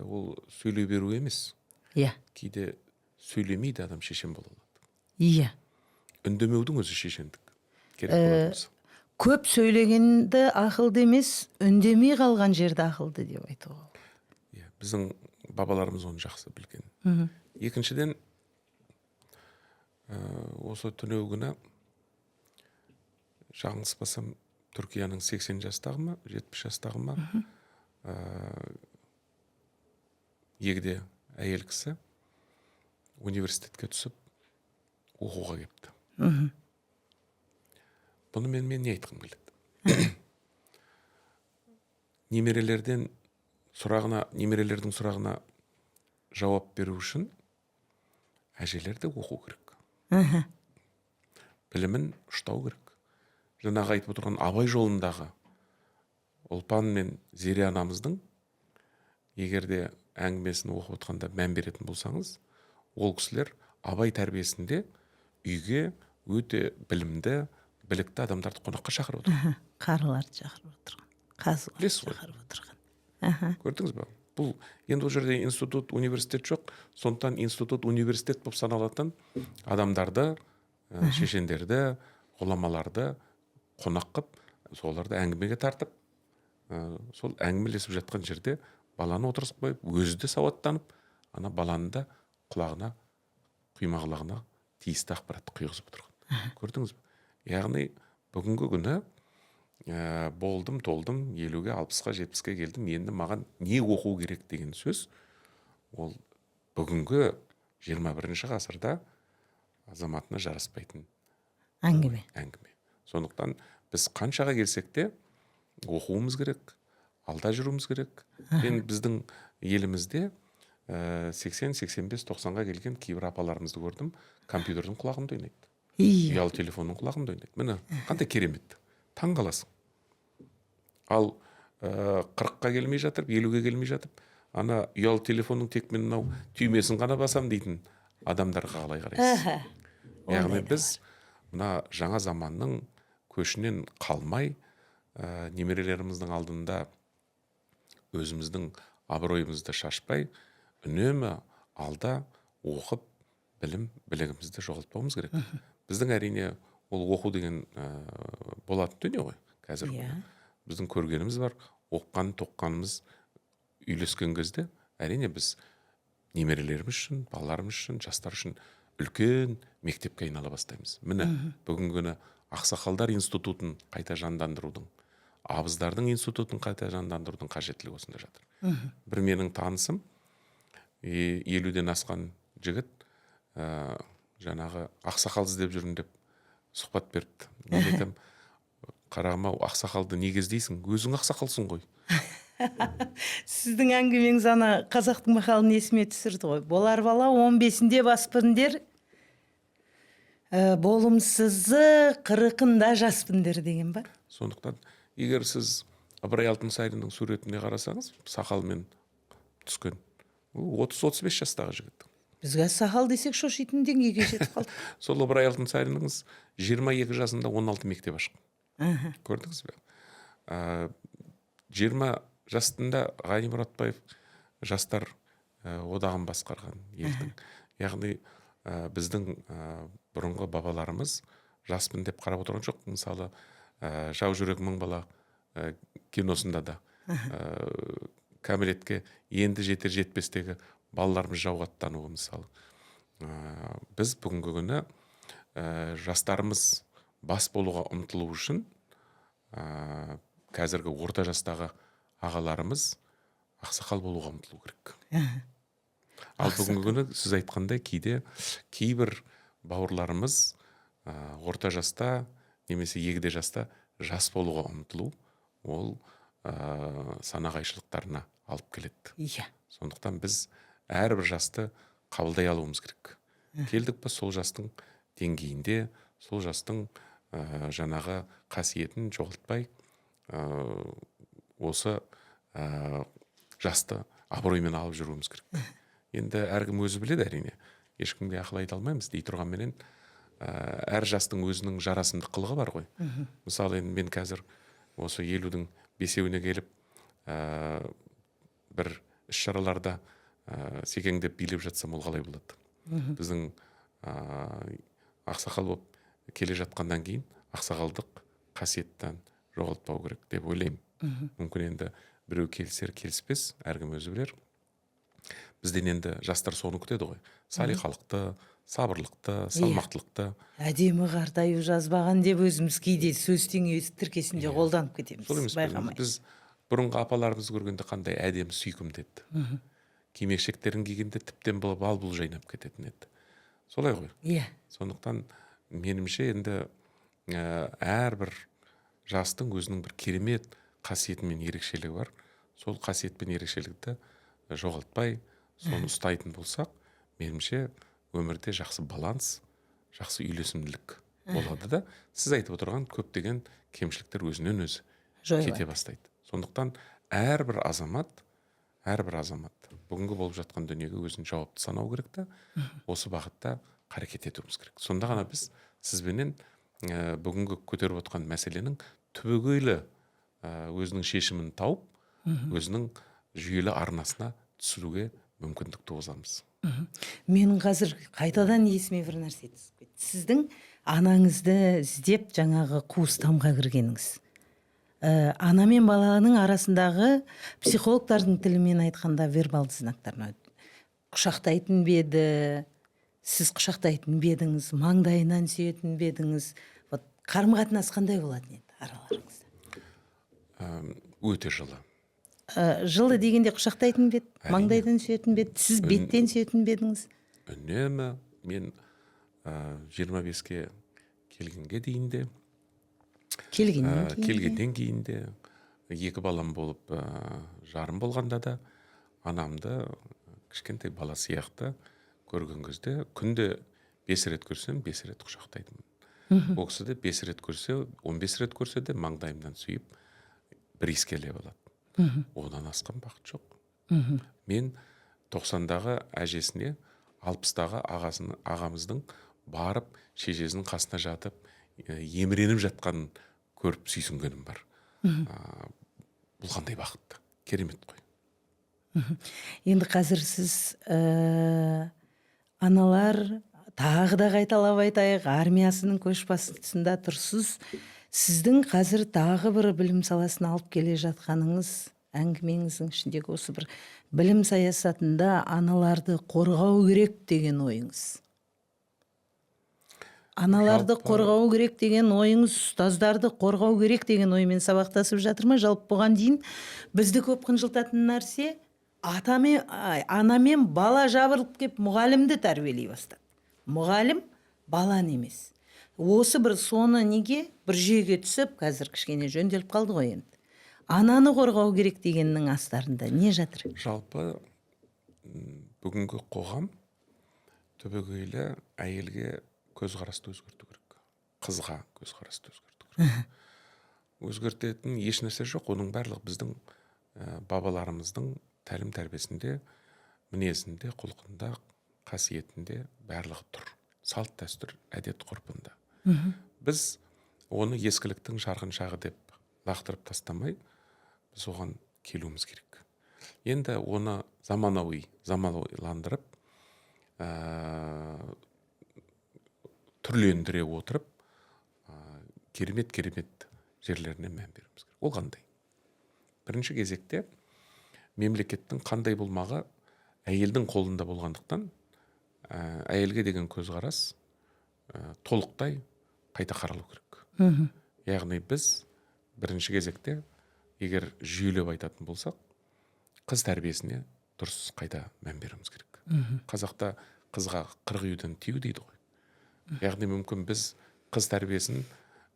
ол сөйлей беру емес. Иә. Кейде сөйлемейді адам шешен бола алады. Иә. Үндемеудің өзі шешендік. Керек болатымыз. Көп сөйлегенді ақылды емес, үндемей қалған жерді ақылды деп айтуға. Иә, біздің бабаларымыз оны жақсы білген. Екіншіден, осы түнеу күні жаңылыспасам Түркияның 80 жастағы ма, 70 жастағы ма, егде әйел кісі университетке түсіп оқуға кепті. Бұны мен не айтқым келеді? Немерелердің сұрағына жауап беру үшін әжелер де оқу керек. Білімін ұштау керек. Жаңағы айтып отырған Абай жолындағы Ұлпан мен Зере анамыздың егерде әңгімесін оқып отқанда мән беретін болсаңыз, ол кісілер Абай тәрбиесінде үйге өте білімді, білікті адамдарды қонаққа шақырып отыр. Қарыларды шақырып отырған. Қазыларды шақырып отырған. Көрдіңіз бе? Бұл енді ол жерде институт, университет жоқ, сондықтан институт, университет болып саналатын адамдарды, шешендерді, ғұламаларды қонақ қып, соларды әңгімеге тартып, сол әңгімелесіп жатқан жерде баланы отырғызып қойып, өзі де сауаттанып, ана баланы да құлағына, құймағылағына тиісті ақпаратты құйғызып отырған. Көрдіңіз бе? Яғни бүгінгі күні болдым, толдым, 50-ге, 60-ға, 70-ге келдім, енді маған не оқу керек деген сөз, ол бүгінгі 21-ші ғасырда азаматына жараспайтын әңгіме. Сондықтан біз қаншаға келсек те оқуымыз керек, алда жүруіміз керек. Мен біздің елімізде 80-85-90-ға келген кейбір апаларымызды көрдім, компьютердің құлағында ойнайды. Ұялы телефонның құлағында ойнайды. Міне, қандай керемет. Таң қаласың. Ал 40-қа келмей жатып, 50-ге келмей жатып, ана ұялы телефонның тек мен мынау түймесін ғана басам дейтін адамдарға қалай қарайсыз? Яғни біз мына жаңа заманның көшінен қалмай, немерелеріміздің алдында өзіміздің абыройымызды шашпай, үнемі алда оқып білігімізді жоғалтпауымыз керек. Біздің әрине ол оқу деген болатын дүние ғой қазір. Біздің көргеніміз бар, оққан тоққанымыз үйлескен кезде әрине біз немерелеріміз үшін, балаларымыз үшін, жастар үшін үлкен мектепке айнала бастаймыз. Міне бүгінгі күні ақсақалдар институтын қайта жандандырудың, абыздардың институтын қайта жандандырудың қажеттілігі осында жатыр. Бір менің танысым 50-ден асқан жігіт жаңағы ақсақал іздеп жүрмін деп сұхбат беріпті. Мен айтам, қарағым ау, ақсақалды неге іздейсің? Өзің ақсақалсың ғой. Сіздің әңгімеңіз ана қазақтың мақалын есіме түсірді ғой. Болар бала 15-інде баспындер, болымсызы 40-ында жаспындер деген ба? Сондықтан, егер сіз Ыбырай Алтынсариннің суретіне қарасаңыз, сақалмен түскен, 30-35 жастағы жігіт. Бізге сақал десек шошитын деңгейге жетіп қалдық. Сол Ыбырай Алтынсариніңіз 22 жасында 16 мектеп ашқан. Көрдіңіз бе? 20 жасында Ғани Мұратбаев жастар одағын басқарған елдің. Яғни біздің бұрынғы бабаларымыз жаспын деп қарап отырған жоқ. Мысалы, Жау жүрек мың бала киносында да кәмелетке енді жетер жетпестегі балаларымыз жауға аттануы мысалы. Біз бүгінгі күні жастарымыз бас болуға ұмтылу үшін қазіргі орта жастағы ағаларымыз ақсақал болуға ұмтылу керек. Ал бүгінгі күні сіз айтқандай кейбір бауырларымыз орта жаста немесе егде жаста жас болуға ұмтылу, ол санағайшылықтарына алып келеді. Сондықтан біз әрбір жасты қабылдай алуымыз керек. Келдік па сол жастың деңгейінде, сол жастың жаңағы қасиетін жоғалтпай, осы жасты абыроймен алып жүруіміз керек. Енді әркім өзі біледі әрине. Ешкімге ақыл айта алмаймыз дей тұрғанменен, әр жастың өзінің жарасымды қылығы бар ғой. Мысалы, мен қазір осы 50-дің 5-еуіне келіп, бір іс-шараларда секеңдеп билеп жатсам, ол қалай болады? Біздің ақсақал болып келе жатқаннан кейін ақсақалдық қасиеттен жоғалтпау керек деп ойлаймын. Мүмкін енді біреу келісер, келіспес, әркім өзі білер. Бізден енді жастар соны күтеді ғой. Салиқалықты, сабырлықты, салмақтылықты. Әдемі қартаю жазбаған деп өзіміз кейде сөз тіркесінде қолданып кетеміз. Сол емес, біз бұрынғы апаларымыз көргенде қандай әдемі сүйкімді еді. Кимешектерін кигенде тіптен бал-бұл жайнап кететін еді. Солай ғой. Сондықтан менімше енді әрбір жастың өзінің бір керемет қасиеті мен ерекшелігі бар. Сол қасиет пен ерекшелікті жоғалтпай, соны ұстайтын болсақ, менімше өмірде жақсы баланс, жақсы үйлесімділік болады да, сіз айтып отырған көптеген кемшіліктер өзінен өзі кете бастайды. Сондықтан әрбір азамат бүгінгі болып жатқан дүниеге өзін жауапты санау керек та, осы бағытта қарекет етуіміз керек. Сонда ғана біз сізбенен бүгінгі көтеріп отқан мәселенің түбегейлі өзінің шешімін тауып, өзінің жүйелі арнасына түсіруге мүмкіндік туғызамыз. Менің қазір қайтадан есіме бір нәрсе түсіп кетті. Сіздің анаңызды іздеп жаңағы қуыстамға кіргеніңіз. Ана мен баланың арасындағы психологтардың тілімен айтқанда вербалды знактарына құшақтайтын беді, сіз құшақтайтын бедіңіз, маңдайынан сүйетін бедіңіз, қарым-қатынас қандай болатын еді араларыңызда? Өте жылы. Жылы дегенде құшақтайтын бед, маңдайдан сүйетін бед, сіз беттен сүйетін бедіңіз? Үнемі мен 25-ке келгенге дейінде, келгеннен кейінде, 2 балам болып жарым болғанда да, анамды кішкентай бала сияқты көрген кезде күнде 5 рет көрсем, 5 рет құшақтайтынмын. Ол кісі де 5 рет көрсе, 15 рет көрсе де маңдайымнан сүйіп, бір иіскелеп алады. Одан асқан бақыт жоқ. Мен 90-дағы әжесіне 60-дағы ағамыздың барып шешесінің қасына жатып еміреніп жатқанын көріп сүйсінгенім бар. Бұл қандай бақытты, керемет қой. Енді қазір сіз аналар тағы да қайталап айтайық, армиясының көшбасында тұрсыз. Сіздің қазір тағы бір білім саласын алып келе жатқаныңыз, әңгімеңіздің ішіндегі осы бір білім саясатында аналарды қорғау керек деген ойыңыз. Аналарды қорғау керек деген ойыңыз, ұстаздарды қорғау керек деген оймен сабақтасып жатыр ма? Жалпы бұған дейін бізді көп қынжылтатын нәрсе, анамен бала жабырылып кеп мұғалімді тәрбиелей бастады. Мұғалім баланы емес. Осы бір соны неге бір жүйеге түсіп, қазір кішкене жөнделіп қалды ғой енді. Ананы қорғау керек дегеннің астарында не жатыр? Жалпы бүгінгі қоғам түбегейлі әйелге көзқарасты өзгерту керек. Қызға көзқарасты өзгерту керек. Өзгертетін еш нәрсе жоқ. Оның барлығы біздің бабаларымыздың тәлім тәрбиесінде, мінезінде, құлқында, қасиетінде барлығы тұр. Салт дәстүр, әдет ғұрпында. Біз оны ескіліктің жарқын шағы деп лақтырып тастамай, біз оған келуіміз керек. Енді оны заманауиландырып, түрлендіре отырып, керемет жерлеріне мән беруіміз керек. Ол қандай? Бірінші кезекте мемлекеттің қандай болмағы әйелдің қолында болғандықтан, әйелге деген көзқарас толықтай қайта қаралу керек. Яғни біз бірінші кезекте, егер жүйелеп айтатын болсақ, қыз тәрбиесіне дұрыс қайта мән беруіміз керек. Қазақта қызға 40 үйден тию дейді ғой. Яғни мүмкін біз қыз тәрбиесін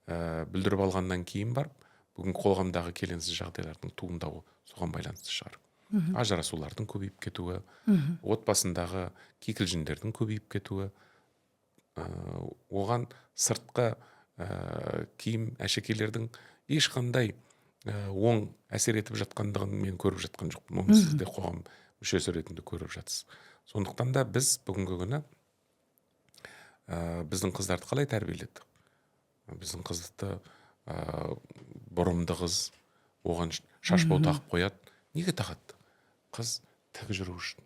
бүлдіріп алғаннан кейін барып, бүгін қоғамдағы келеңсіз жағдайлардың туындауы соған байланысты шығар. Ажырасулардың көбейіп кетуі, отбасындағы кикілжіңдердің көбейіп кетуі, оған сыртқы киім әшекейлердің ешқандай оң әсер етіп жатқандығын мен көріп жатқан жоқпын. Оны сіз де қоғам мүшесі ретінде көріп жатсыз. Сондықтан да біз бүгінгі күні біздің қыздарды қалай тәрбиеледік? Біздің қызды бұрымды қыз, оған шашбау тағып қояды. Неге тағады? Қыз тік жүру үшін.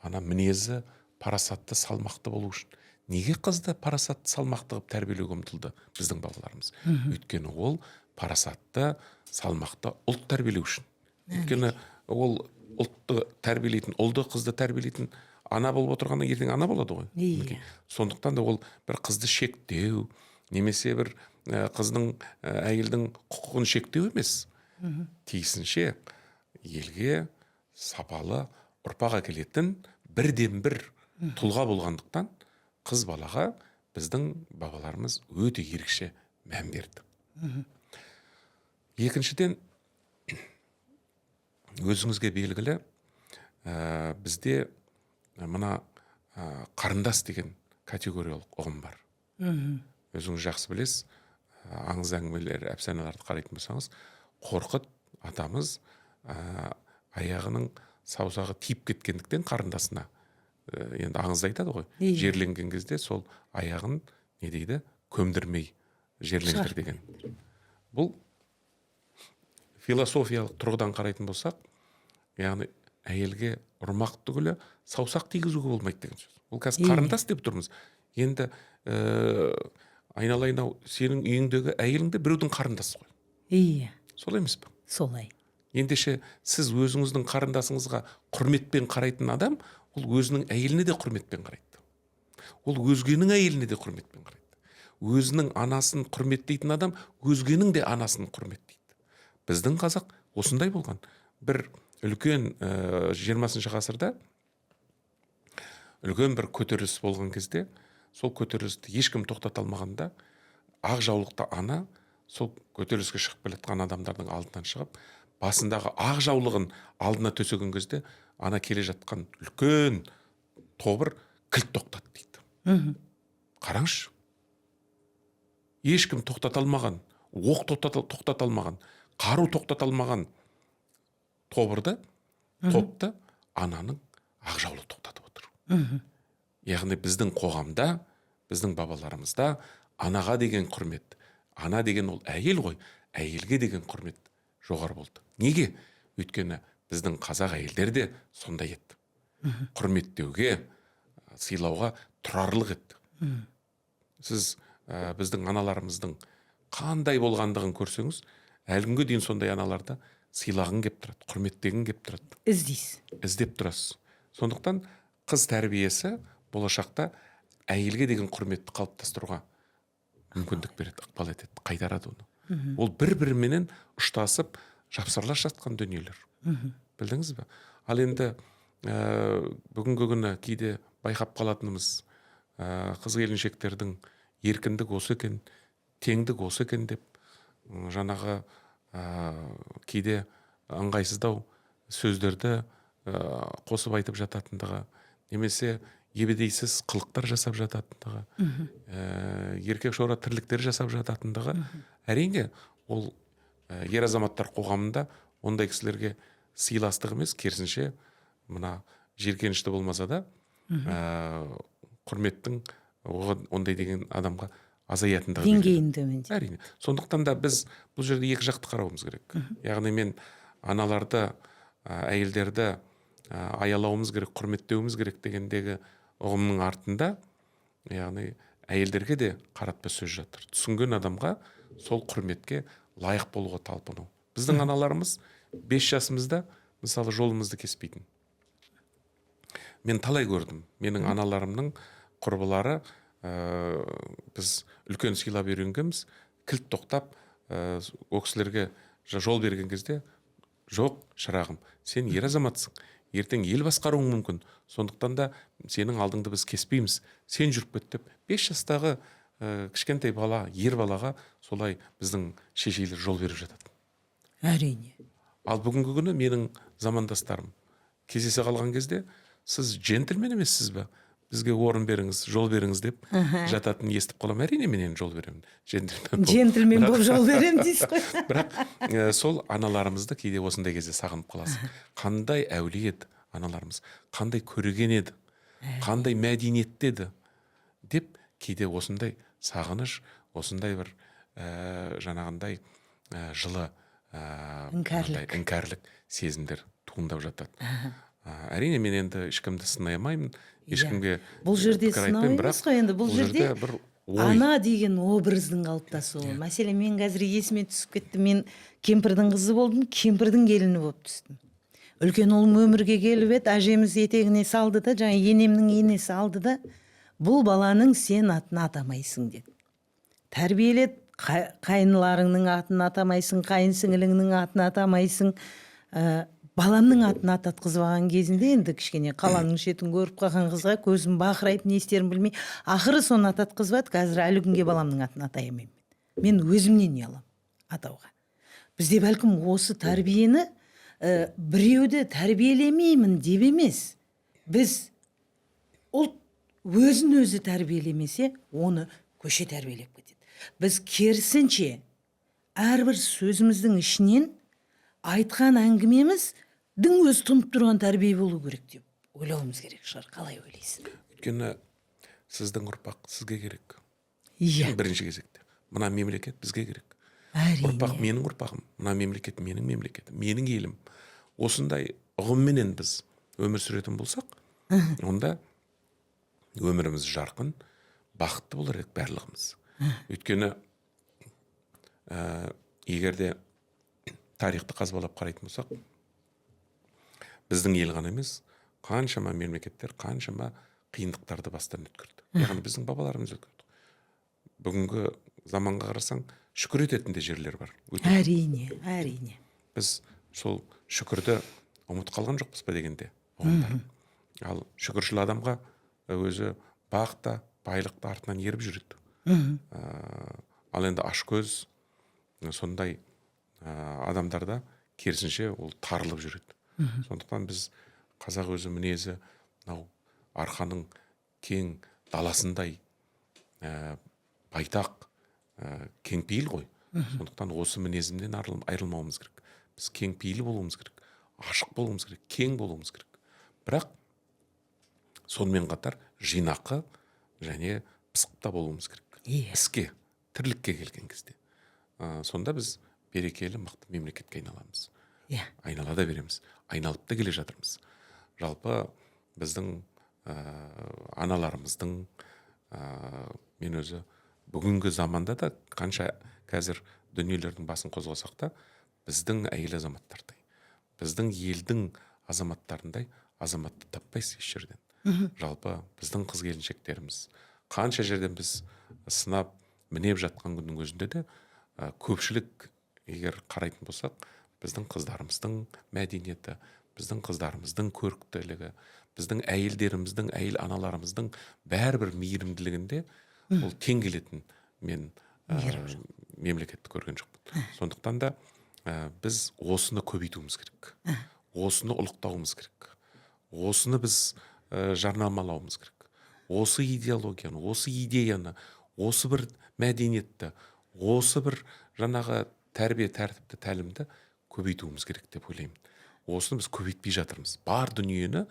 Ана мінезі парасатты, салмақты болу үшін. Неге қызды парасатты, салмақты қылып тәрбиелеуге ұмтылды біздің балаларымыз? Өйткені ол парасатты, салмақты ұлт тәрбиелеу үшін. Өйткені ол ұлтты тәрбиелейтін, ұлды қызды тәрбиелейтін ана болып отырғаннан ертең ана болады ғой. Сондықтан да ол бір қызды шектеу, немесе бір қыздың, әйелдің құқығын шектеу емес. Тиісінше елге сапалы ұрпақ әкелетін бірден бір тұлға болғандықтан қыз балаға біздің бабаларымыз өте ерекше мән берді. Екіншіден, өзіңізге белгілі, бізде мына қарындас деген категориялық ұғым бар. Өзіңіз жақсы білесіз, аңыз әңгімелер, әпсаналарды қарайтын болсаңыз, Қорқыт атамыз аяғының саусағы тиіп кеткендіктен қарындасына, енді аңызда айтады ғой, жерленген кезде сол аяғын не дейді, көмдірмей жерлендір деген. Бұл философиялық тұрғыдан қарайтын болсақ, яғни әйелге ұрмақ түгілі саусақ тигізуге болмайды деген сөз. Ол қазір қарындас деп тұрмыз. Енді айналайын-ау, сенің үйіңдегі әйеліңде біреудің қарындасы ғой. Иә. Солай емес пе? Солай. Ендеше сіз өзіңіздің қарындасыңызға құрметпен қарайтын адам, ол өзінің әйеліне де құрметпен қарайды. Ол өзгенің әйеліне де құрметпен қарайды. Өзінің анасын құрметтейтін адам, өзгенің де анасын құрметтейді. Біздің қазақ осындай болған. Бір үлкен 20 ғасырда үлкен бір көтеріліс болған кезде, сол көтерілісті ешкім тоқтата алмағанда, ақ жаулықты ана сол көтеріліске шығып келатқан адамдардың алдынан шығып, басындағы ақ жаулығын алдына төсеген кезде, ана келе жатқан үлкен тобыр кілт тоқтат дейді. Қараңызшы. Ешкім тоқтата алмаған, оқ тоқтата алмаған, қару тоқтата алмаған тобырды, топты ананың ақ жаулығы тоқтатып отыр. Яғни біздің қоғамда, біздің бабаларымызда анаға деген құрмет, ана деген ол әйел ғой, әйелге деген құрмет жоғары болды. Неге? Өйткені біздің қазақ әйелдері де сондай еді. Құрметтеуге, сыйлауға тұрарлық еді. Сіз біздің аналарымыздың қандай болғандығын көрсеңіз, әлі күнге дейін сондай аналарда сыйлағың кеп тұрады, құрметтегің кеп тұрады. Іздеп тұрасыз. Сондықтан қыз тәрбиесі болашақта әйелге деген құрметті қалыптастыруға мүмкіндік береді, ықпал етеді, қайтарады оны. Ол бір-біріменен ұштасып, жапсарлас жатқан дүниелер. Білдіңіз бе? Ал енді бүгінгі күні кейде байқап қалатынымыз, қыз келіншектердің еркіндік осы екен, теңдік осы екен деп, жаңағы кейде ыңғайсыздау сөздерді қосып айтып жататындығы, немесе ебедейсіз қылықтар жасап жататындығы, еркек шора тірліктер жасап жататындығы, әрине ол ер азаматтар қоғамында ондай кісілерге сыйластық емес, керісінше мына жиіркенішті болмаса да құрметтің ондай деген адамға азаятындығы деңгейін төмендейді. Әрине. Сондықтан да біз бұл жерде екі жақты қарауымыз керек. Яғни мен аналарды, әйелдерді аялауымыз керек, құрметтеуіміз керек дегендегі ұғымның артында, яғни әйелдерге де қаратпа сөз жатыр. Түсінген адамға сол құрметке лайық болуға талпыну. Біздің аналарымыз 5 жасымызда мысалы жолымызды кеспейтін. Мен талай көрдім. Менің аналарымның құрбылары, біз үлкен сыйлап үйренгенбіз, кілт тоқтап, о кісілерге жол берген кезде, жоқ, шырағым, сен ер азаматсың, ертең ел басқаруың мүмкін, сондықтан да сенің алдыңды біз кеспейміз, сен жүріп кет деп, 5 жастағы кішкентай бала, ер балаға солай біздің шешейлер жол беріп жатады. Әрине. Ал бүгінгі күні менің замандастарым кездесе қалған кезде, сіз джентльмен емессіз бе? Бізге орын беріңіз, жол беріңіз деп жататын естіп қалам. Әрине мен жол беремін. Джентльмен болып жол беремін дейсіз ғой. Бірақ сол аналарымызды кейде осындай кезде сағынып қаласың. Қандай әулие еді аналарымыз, қандай көреген еді, қандай мәдениетті еді деп кейде осындай сағыныш, осындай бір жаңағындай жылы іңкәрлік сезімдер туындап жатады. Әрине мен енді ешкімді сынай алмаймын, ешкімге бұл жерде сынау емес қой, енді бұл жерде ана деген образдың қалыптасуы. Мәселен, мен қазір есіме түсіп кетті, мен кемпірдің қызы болдым, кемпірдің келіні болып түстім. Үлкен ұлым өмірге келіп еді, әжеміз етегіне салды да, жаңа енемнің енесі алды да, бұл баланың сен атын атамайсың деді. Тәрбиелет, қайныларыңның атын атамайсың, қайынсіңіліңнің атын атамайсың, баламның атын ататқызбаған кезінде енді кішкене қаланың шетін көріп қалған қызға көзім бақырайып не істерін білмей, ақыры соны ататқызбады. Қазір әлі күнге баламның атын атай алмаймын. Мен өзімнен ұяламын атауға. Бізде бәлкім осы тәрбиені біреуді тәрбиелемеймін деп емес. Біз ұлт өзін өзі тәрбиелемесе, оны көше тәрбиелеп кетеді. Біз керісінше әрбір сөзіміздің ішінен айтқан әңгімеміздің өз тұнып тұрған тәрбие болу керек деп ойлауымыз керек шығар. Қалай ойлайсың? Өйткені сіздің ұрпақ сізге керек. Иә. Бірінші кезекте. Мына мемлекет бізге керек. Әрине. Ұрпақ менің ұрпағым, мына мемлекет менің мемлекетім, менің елім. Осындай ұғымменен біз өмір сүретін болсақ, онда өміріміз жарқын, бақытты болар еді барлығымыз. Өйткені егер де тарихты қазбалап қарайтын болсақ, біздің ел ғана емес, қаншама мемлекеттер, қаншама қиындықтарды бастан өткерді. Яғни біздің бабаларымыз өткерді. Бүгінгі заманға қарасаң, шүкір ететін де жерлер бар. Әрине, әрине. Біз сол шүкірді ұмыт қалған жоқпыз ба дегенде ұғымдар. Ал шүкіршіл адамға өзі бақ та, байлық та артынан еріп жүреді. Ал енді ашкөз сондай адамдарда керісінше ол тарылып жүреді. Сондықтан біз қазақ өзі мінезі арқаның кең даласындай байтақ кеңпейіл ғой. Сондықтан осы мінезімнен айырылмауымыз керек. Біз кеңпейіл болуымыз керек, ашық болуымыз керек, кең болуымыз керек. Бірақ сонымен қатар жинақы және пысықта болуымыз керек. Іске, тірлікке келген кезде. Сонда біз берекелі, мықты мемлекетке айналамыз. Айналада береміз. айналып та келе жатырмыз. Жалпы біздің аналарымыздың мен өзі бүгінгі заманда да қанша қазір дүниелердің басын қозғасақ та біздің әйел азаматтардай, біздің елдің азаматтарындай азаматты таппайсыз еш жерден. Жалпы біздің қыз келіншектеріміз қанша жерден біз сынап мінеп жатқан күннің өзінде де көпшілік егер қарайтын болсақ, біздің қыздарымыздың мәдениеті, біздің қыздарымыздың көріктілігі, біздің әйелдеріміздің, әйел аналарымыздың бәрібір мейірімділігінде ол тең келетін мен мемлекетті көрген жоқпын. Сондықтан да біз осыны көбейтуіміз керек. Осыны ұлықтауымыз керек. Осыны біз жарнамалауымыз керек. Осы идеологияны, осы идеяны, осы бір мәдениетті, осы бір жаңағы тәрбие тәртіпті тәлімді көбейтуіміз керек деп ойлаймын. Осыны біз көбейтпей жатырмыз. Бар дүниені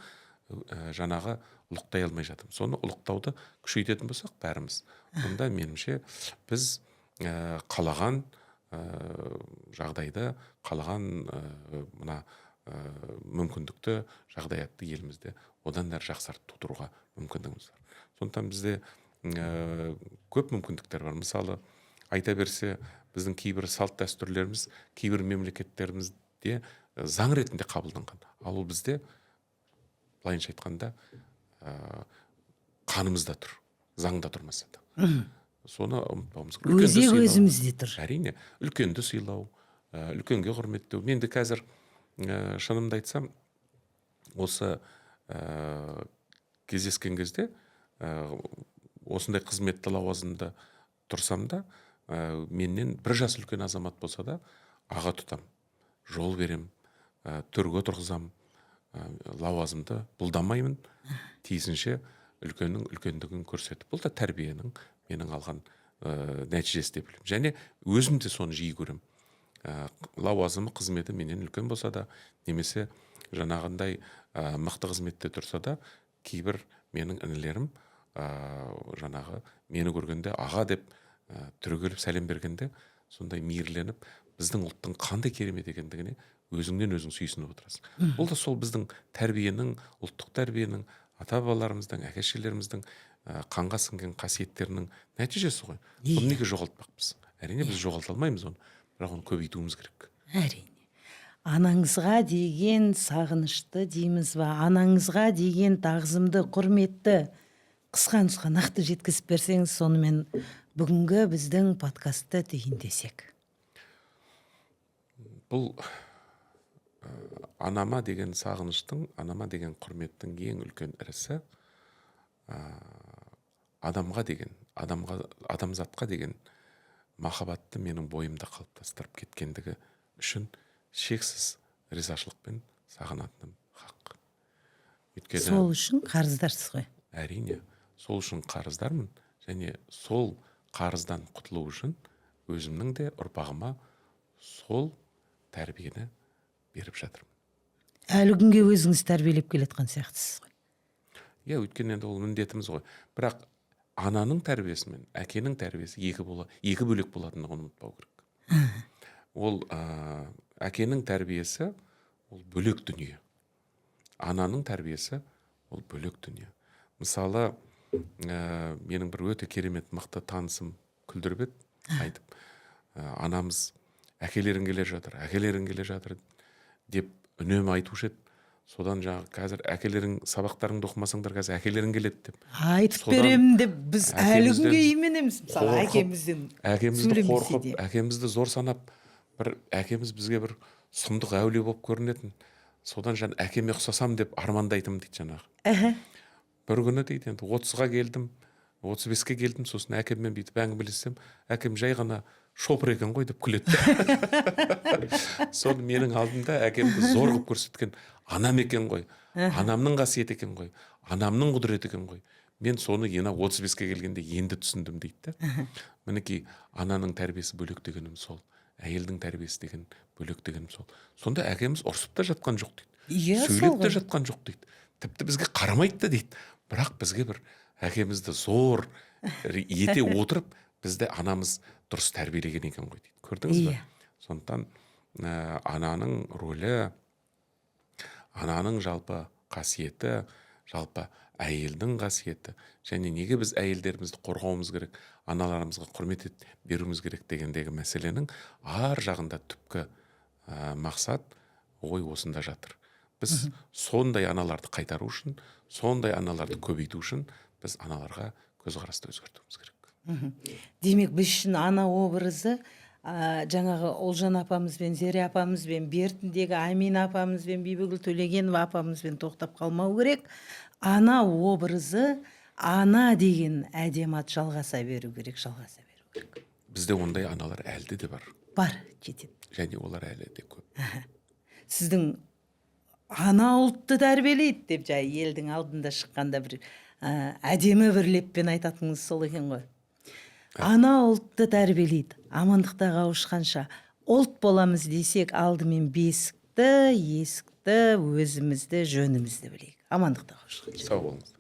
жаңағы ұлықтай алмай жатырмыз. Соны ұлықтауды күшейтетін болсақ бәріміз, онда меніңше біз қалаған жағдайды, қалаған мына мүмкіндікті, жағдаятты елімізде одан әрі жақсартып тудыруға мүмкіндігіміз бар. Сондықтан бізде көп мүмкіндіктер бар. Мысалы, айта берсе, біздің кейбір салт дәстүрлеріміз кейбір мемлекеттерімізде заң ретінде қабылданған. Ал ол бізде, былайынша айтқанда, қанымызда тұр, заңда тұрмаса да. Соны ұмытпауымыз керек. Өзек өзімізде тұр. Әрине, үлкенді сыйлау, үлкенге құрметтеу. Мен де қазір шынымды айтсам, осы кездескен кезде осындай қызметті лауазымда тұрсам да, менен бір жас үлкен азамат болса да, аға тұтам, жол берем, төрге тұрғызам, лауазымды бұлдамаймын, тиісінше үлкеннің үлкендігін көрсетіп. Бұл да тәрбиенің менің алған нәтижесі деп білемін. Және өзім де соны жиі көрем. Лауазымы, қызметі менен үлкен болса да, немесе жаңағындай мықты қызметте тұрса да, кейбір менің інілерім жаңағы мені көргенде аға деп түрегеліп сәлем бергенде сондай мейірленіп, біздің ұлттың қандай керемет екендігіне өзіңнен өзің сүйсініп отырасың. Бұл да сол біздің тәрбиенің, ұлттық тәрбиенің, ата-бабаларымыздың, әке-шешелеріміздің қанға сіңген қасиеттерінің нәтижесі ғой. Бұны неге жоғалтпақпыз? Әрине біз жоғалта алмаймыз оны, бірақ оны көбейтуіміз керек. Әрине. Анаңызға деген сағынышты дейміз ба, анаңызға деген тағзымды, құрметті қысқа нұсқа нақты жеткізіп берсеңіз, сонымен бүгінгі біздің подкастты түйіндесек. Бұл анама деген сағыныштың, анама деген құрметтің ең үлкен ірісі адамға деген, адамзатқа деген махаббатты менің бойымда қалыптастырып кеткендігі үшін шексіз ризашылықпен сағынатыным хақ. Өйткені сол үшін қарыздарсыз ғой. Әрине, сол үшін қарыздармын, және сол қарыздан құтылу үшін өзімнің де ұрпағыма сол тәрбиені беріп жатырмын. Әлі күнге өзіңіз тәрбиелеп келетқан сияқтысыз ғой. Өйткені енді ол міндетіміз ғой. Бірақ ананың тәрбиесі мен әкенің тәрбиесі екі бөлек болатындығын ұмытпау керек. Ол әкенің тәрбиесі ол бөлек дүние. Ананың тәрбиесі ол бөлек дүние. Мысалы, менің бір өте керемет мықты танысым күлдіріп еді, айтып, анамыз әкелерің келе жатыр деп үнемі айтушы еді. Содан жаңағы қазір әкелерің сабақтарыңды оқымасаңдар, қазір әкелерің келеді деп. Айтып беремін деп біз әлі күнге именеміз. Мысалы, әкемізді қорқып, әкемізді зор санап, әкеміз бізге бір сұмдық әулие болып көрінетін. Содан әкеме ұқсасам деп армандайтым дейді жаңағы. Бір күні дейді, енді 30-ға келдім, 35-ке келдім, сосын әкеммен бүйтіп әңгімелессем, әкем жай ғана шопыр екен ғой деп күледі. Соны менің алдымда әкемді зор қылып көрсеткен анам екен ғой, анамның қасиеті екен ғой, анамның құдіреті екен ғой. Мен соны 35-ке келгенде енді түсіндім дейді. Мінекей, ананың тәрбиесі бөлек дегенім сол, әйелдің тәрбиесі деген бөлек дегенім сол. Сонда әкеміз ұрсып та жатқан жоқ дейді, сөйлеп те жатқан жоқ дейді, тіпті бізге қарамайды да дейді. Бірақ бізге бір әкемізді зор ете отырып, бізді анамыз дұрыс тәрбиелеген екен ғой дейді. Көрдіңіз бе? Сондықтан ананың рөлі, ананың жалпы қасиеті, жалпы әйелдің қасиеті, және неге біз әйелдерімізді қорғауымыз керек, аналарымызға құрмет беруіміз керек дегендегі мәселенің ар жағында түпкі мақсат ой осында жатыр. Біз сондай аналарды қайтару үшін, сондай аналарды көбейту үшін біз аналарға көзқарасты өзгертуіміз керек. Демек біз үшін ана образы жаңағы Олжан апамызбен, Зере апамызбен, Бертіндегі Амина апамызбен, Бибігүл Төлегенова апамызбен тоқтап қалмау керек. Ана образы, ана деген әдемі ат жалғаса беру керек. Бізде ондай аналар әлде де бар. Бар, жетеді. Және олар әлі де көп. Сіздің ана ұлтты тәрбиелейді деп жай елдің алдында шыққанда бір әдемі бір леппен айтатыныңыз сол екен ғой. Ана ұлтты тәрбиелейді. Амандықта қауышқанша ұлт боламыз десек, алдымен бесікті, есікті, өзімізді, жөнімізді білейік. Амандықта қауышқанша. Сау болыңыз.